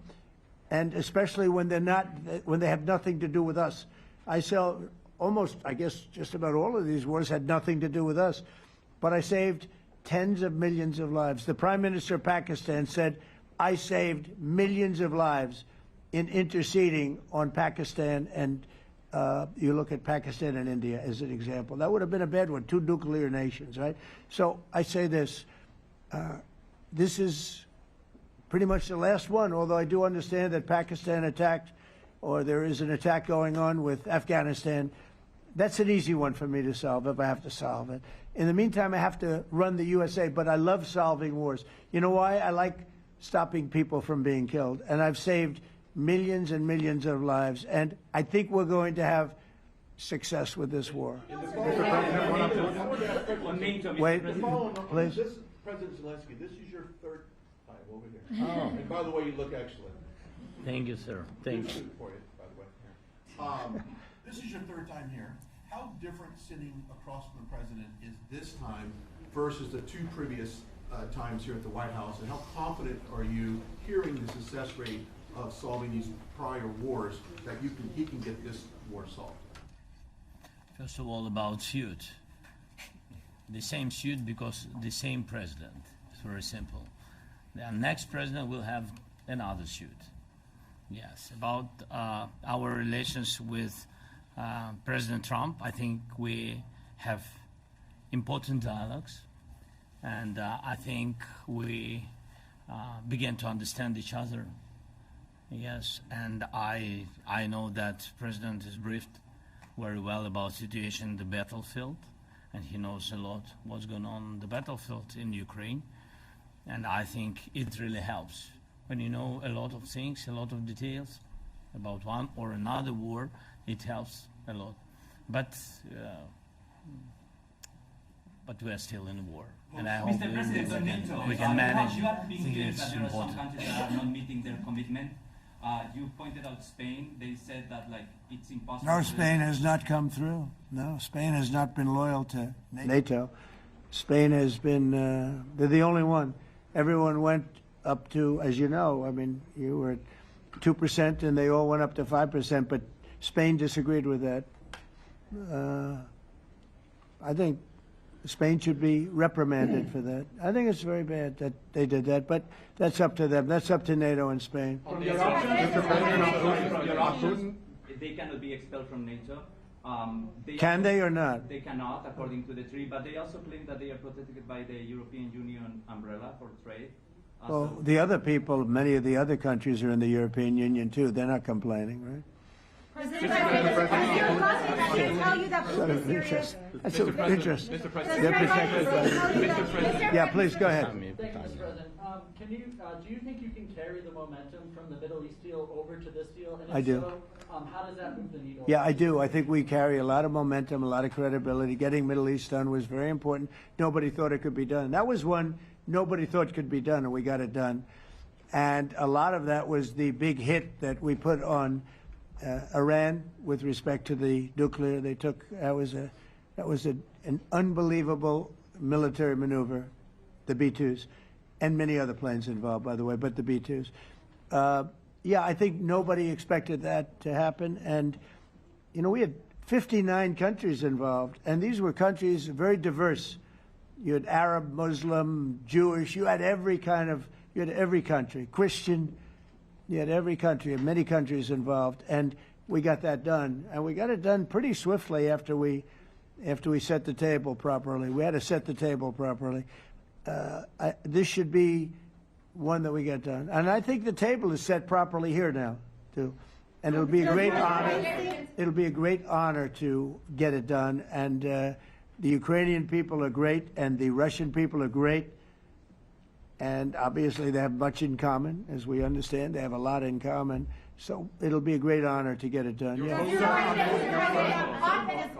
And especially when they have nothing to do with us. I guess just about all of these wars had nothing to do with us. But I saved tens of millions of lives. The Prime Minister of Pakistan said, I saved millions of lives in interceding on Pakistan, and you look at Pakistan and India as an example. That would have been a bad one, 2 nuclear nations, right? So I say this, this is pretty much the last one, although I do understand that Pakistan attacked, or there is an attack going on with Afghanistan. That's an easy one for me to solve if I have to solve it. In the meantime, I have to run the USA, but I love solving wars. You know why? I like stopping people from being killed, and I've saved millions and millions of lives, and I think we're going to have success with this war. Wait, please. President Zelensky, this is your 3rd time over here. Oh. And by the way, you look excellent. Thank you, sir. Thank you. For you, by the way. This is your 3rd time here. How different sitting across from the president is this time versus the 2 previous times here at the White House, and how confident are you hearing the success rate of solving these prior wars that he can get this war solved? First of all, about suit. The same suit because the same president. It's very simple. The next president will have another suit. Yes, about our relations with President Trump, I think we have important dialogues, and I think we begin to understand each other. Yes, and I know that President is briefed very well about situation in the battlefield, and he knows a lot what's going on the battlefield in Ukraine. And I think it really helps when you know a lot of things, a lot of details about one or another war. It helps a lot, but we are still in a war, and I hope Mr. President, we can manage. You are I being think clear it's that there are some important. countries that are not meeting their commitment. You pointed out Spain. They said that it's impossible. No, Spain has not come through. No, Spain has not been loyal to NATO. Spain has been, they're the only one. Everyone went up to, as you know, I mean, you were at 2% and they all went up to 5%, but Spain disagreed with that. I think Spain should be reprimanded for that. I think it's very bad that they did that, but that's up to them. That's up to NATO and Spain. They cannot be expelled from NATO. Can they or not? They cannot, according to the treaty, but they also claim that they are protected by the European Union umbrella for trade. Well, the other people, many of the other countries are in the European Union too. They're not complaining, right? President, tell you that Sort of interest. That's so interesting. Mr. President. They're protected by Yeah, please go ahead. Thank you, Mr. President. Do you think you can carry the momentum from the Middle East deal over to this deal? And if I do. So, how does that move the needle? Yeah, I do. I think we carry a lot of momentum, a lot of credibility. Getting Middle East done was very important. Nobody thought it could be done. That was one nobody thought could be done, and we got it done. And a lot of that was the big hit that we put on Iran with respect to the nuclear. They took that was an unbelievable military maneuver, the B-2s, and many other planes involved, by the way, but the B-2s. Yeah, I think nobody expected that to happen, and you know we had 59 countries involved, and these were countries very diverse. You had Arab, Muslim, Jewish. You had every country, Christian. You had every country, and many countries involved, and we got that done. And we got it done pretty swiftly after we set the table properly. We had to set the table properly. This should be one that we get done. And I think the table is set properly here now, too. And it'll be a great honor. It'll be a great honor to get it done. And the Ukrainian people are great, and the Russian people are great. And obviously they have much in common, as we understand. They have a lot in common. So it'll be a great honor to get it done. Yeah.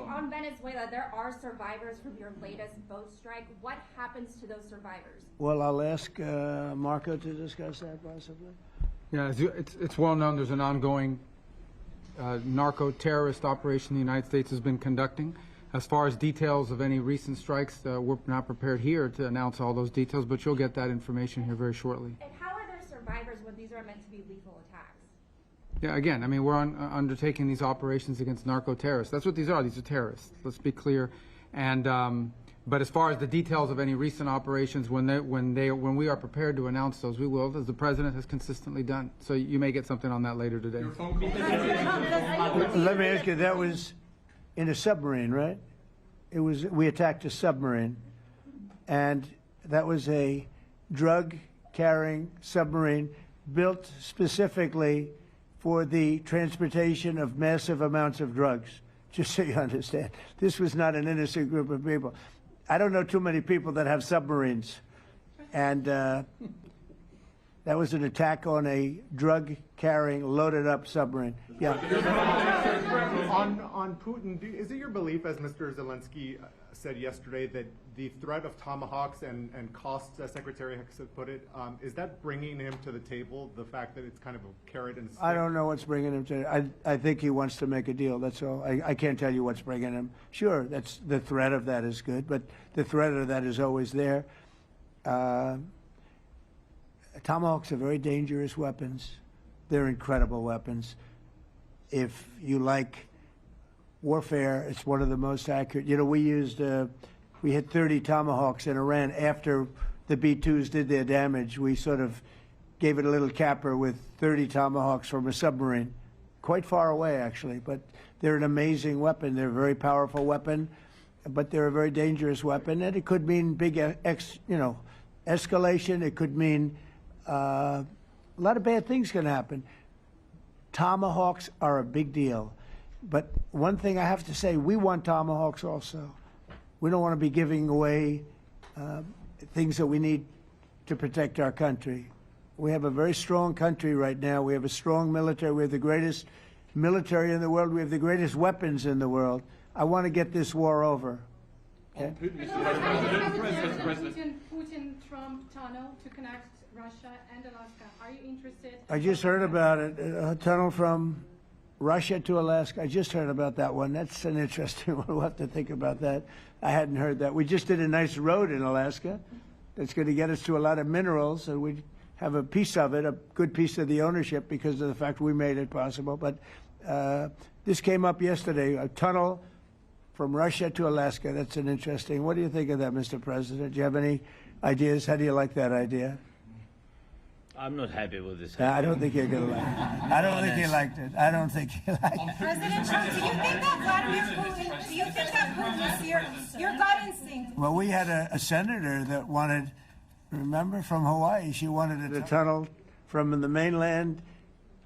On Venezuela, there are survivors from your latest boat strike. What happens to those survivors? Well, I'll ask Marco to discuss that possibly. Yeah, it's well known there's an ongoing narco-terrorist operation the United States has been conducting. As far as details of any recent strikes, we're not prepared here to announce all those details, but you'll get that information here very shortly. And how are there survivors when these are meant to be lethal attacks? Yeah, again, I mean, we're undertaking these operations against narco-terrorists. That's what these are. These are terrorists. Let's be clear. And but as far as the details of any recent operations, when we are prepared to announce those, we will, as the president has consistently done. So you may get something on that later today. Let me ask you, that was in a submarine, right? We attacked a submarine, and that was a drug-carrying submarine built specifically for the transportation of massive amounts of drugs, just so you understand. This was not an innocent group of people. I don't know too many people that have submarines, and that was an attack on a drug-carrying, loaded-up submarine. Yeah. On Putin, is it your belief, as Mr. Zelensky said yesterday, that the threat of tomahawks and costs, as Secretary Hicks put it, is that bringing him to the table, the fact that it's kind of a carrot and stick? I don't know what's bringing him to it. I think he wants to make a deal, that's all. I can't tell you what's bringing him. Sure, that's the threat of that is good, but the threat of that is always there. Tomahawks are very dangerous weapons. They're incredible weapons. If you like warfare, it's one of the most accurate. You know, we hit 30 Tomahawks in Iran after the B-2s did their damage. We sort of gave it a little capper with 30 Tomahawks from a submarine, quite far away actually, but they're an amazing weapon. They're a very powerful weapon, but they're a very dangerous weapon, and it could mean big, escalation. It could mean a lot of bad things can happen. Tomahawks are a big deal. But one thing I have to say, we want Tomahawks also. We don't want to be giving away things that we need to protect our country. We have a very strong country right now. We have a strong military. We have the greatest military in the world. We have the greatest weapons in the world. I want to get this war over. Okay? Putin-Trump tunnel to connect Russia and Alaska. Are you interested? I just heard about it. A tunnel from Russia to Alaska. I just heard about that one. That's an interesting one. We'll have to think about that. I hadn't heard that. We just did a nice road in Alaska that's going to get us to a lot of minerals, and we have a piece of it, a good piece of the ownership because of the fact we made it possible. But this came up yesterday, a tunnel from Russia to Alaska. That's an interesting. What do you think of that, Mr. President? Do you have any ideas? How do you like that idea? I'm not happy with this. I don't think you're going to like it. I don't think he liked it. I don't think he liked it. President Trump, do you think that Vladimir Putin, do you think that Putin is your gut instinct? Well, we had a senator that wanted, remember, from Hawaii, she wanted a tunnel from the mainland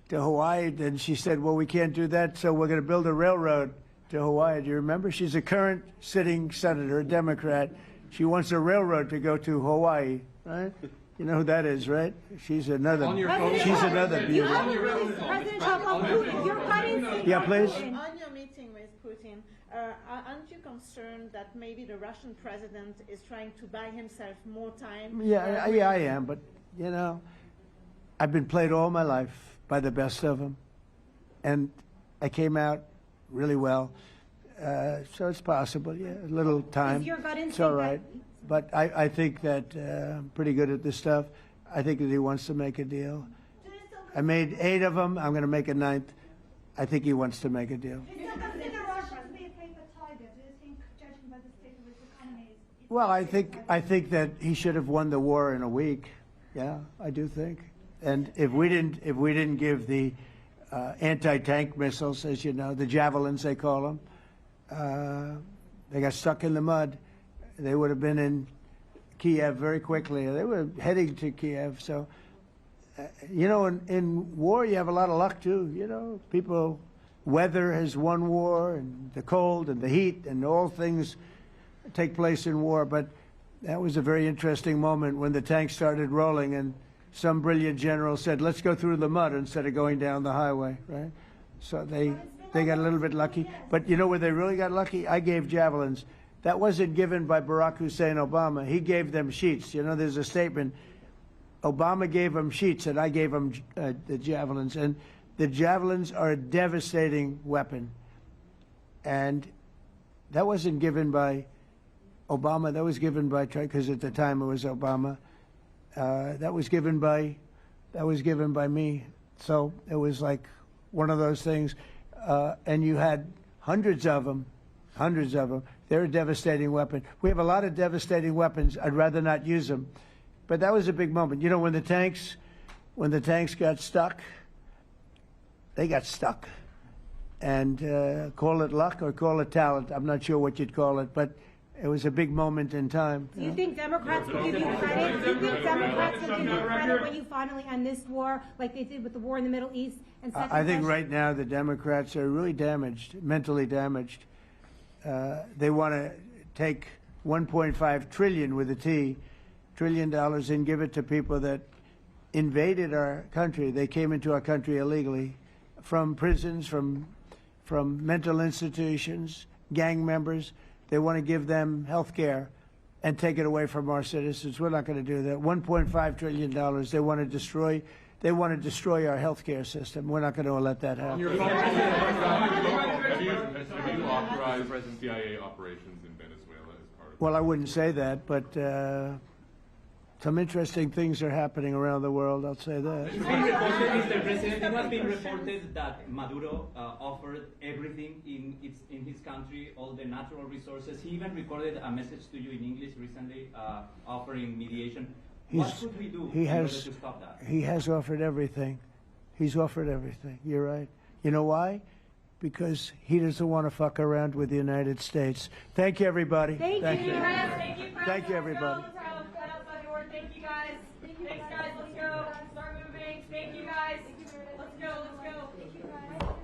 to Hawaii, and she said, well, we can't do that, so we're going to build a railroad to Hawaii. Do you remember? She's a current sitting senator, a Democrat. She wants a railroad to go to Hawaii, right? You know who that is, right? She's another beauty. President Trump, your gut instinct. Yeah, please. On your meeting with Putin, aren't you concerned that maybe the Russian president is trying to buy himself more time? Yeah, I am, but, you know, I've been played all my life by the best of them, and I came out really well. So it's possible, yeah, a little time. Is your gut instinct it's all right. But I think that I'm pretty good at this stuff. I think that he wants to make a deal. I made 8 of them. I'm going to make a 9th. I think he wants to make a deal. Well, I think that he should have won the war in a week. Yeah, I do think. And if we didn't give the anti-tank missiles, as you know, the javelins they call them, they got stuck in the mud. They would have been in Kiev very quickly. They were heading to Kiev. So, you know, in war, you have a lot of luck, too. You know, weather has won war, and the cold and the heat and all things take place in war. But that was a very interesting moment when the tanks started rolling and some brilliant general said, let's go through the mud instead of going down the highway, right? So they got a little bit lucky. But you know where they really got lucky? I gave javelins. That wasn't given by Barack Hussein Obama. He gave them sheets. You know, there's a statement. Obama gave them sheets, and I gave them the javelins. And the javelins are a devastating weapon. And that wasn't given by Obama. That was given by, because at the time it was Obama. That was given by me. So it was like one of those things. And you had hundreds of them. They're a devastating weapon. We have a lot of devastating weapons. I'd rather not use them. But that was a big moment. You know, when the tanks got stuck, they got stuck. And call it luck or call it talent. I'm not sure what you'd call it, but it was a big moment in time. Do you think Democrats will give you credit? Do you think Democrats will give you credit when you finally end this war, like they did with the war in the Middle East? And I think right now the Democrats are really damaged, mentally damaged. They want to take $1.5 trillion with a T, $1 trillion and give it to people that invaded our country. They came into our country illegally from prisons, from mental institutions, gang members. They want to give them health care and take it away from our citizens. We're not going to do that. $1.5 trillion. They want to destroy our health care system. We're not going to let that happen. Have you authorized CIA operations in Venezuela as part of? Well, I wouldn't say that, but some interesting things are happening around the world. I'll say that. It's been reported, Mr. President, it has been reported that Maduro offered everything in his country, all the natural resources. He even recorded a message to you in English recently, offering mediation. What should we do in order to stop that? He has offered everything. He's offered everything. You're right. You know why? Because he doesn't want to fuck around with the United States. Thank you, everybody. Thank you. Thank you, everybody. Thank you, guys. Thanks, guys. Let's go. Start moving. Thank you, guys. Let's go.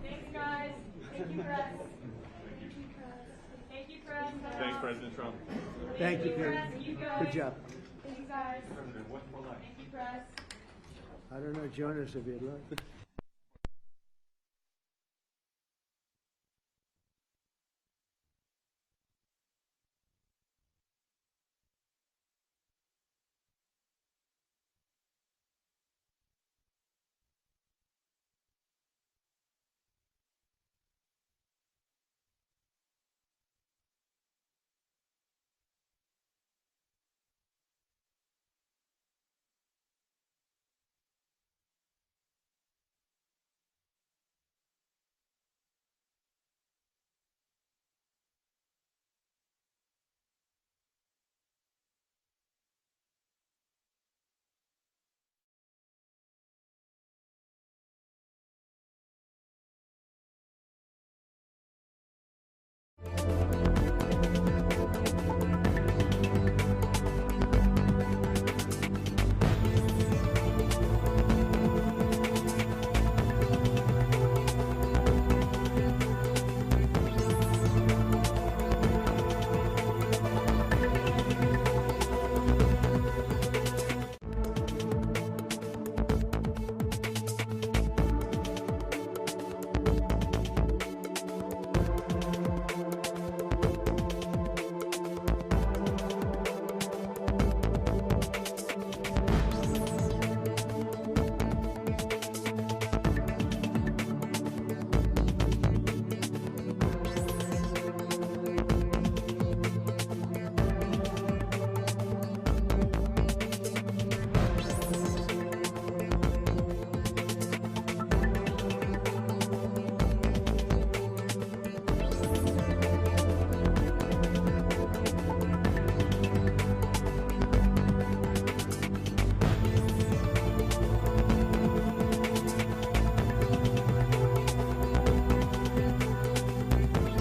Thanks, guys. Thank you, press. Thank you, press. Thanks, President Trump. Thank you, Peter. Thank you, guys. Good job. Thank you, guys. President, what's for life? Thank you, press. I don't know, Jonas, if you'd like.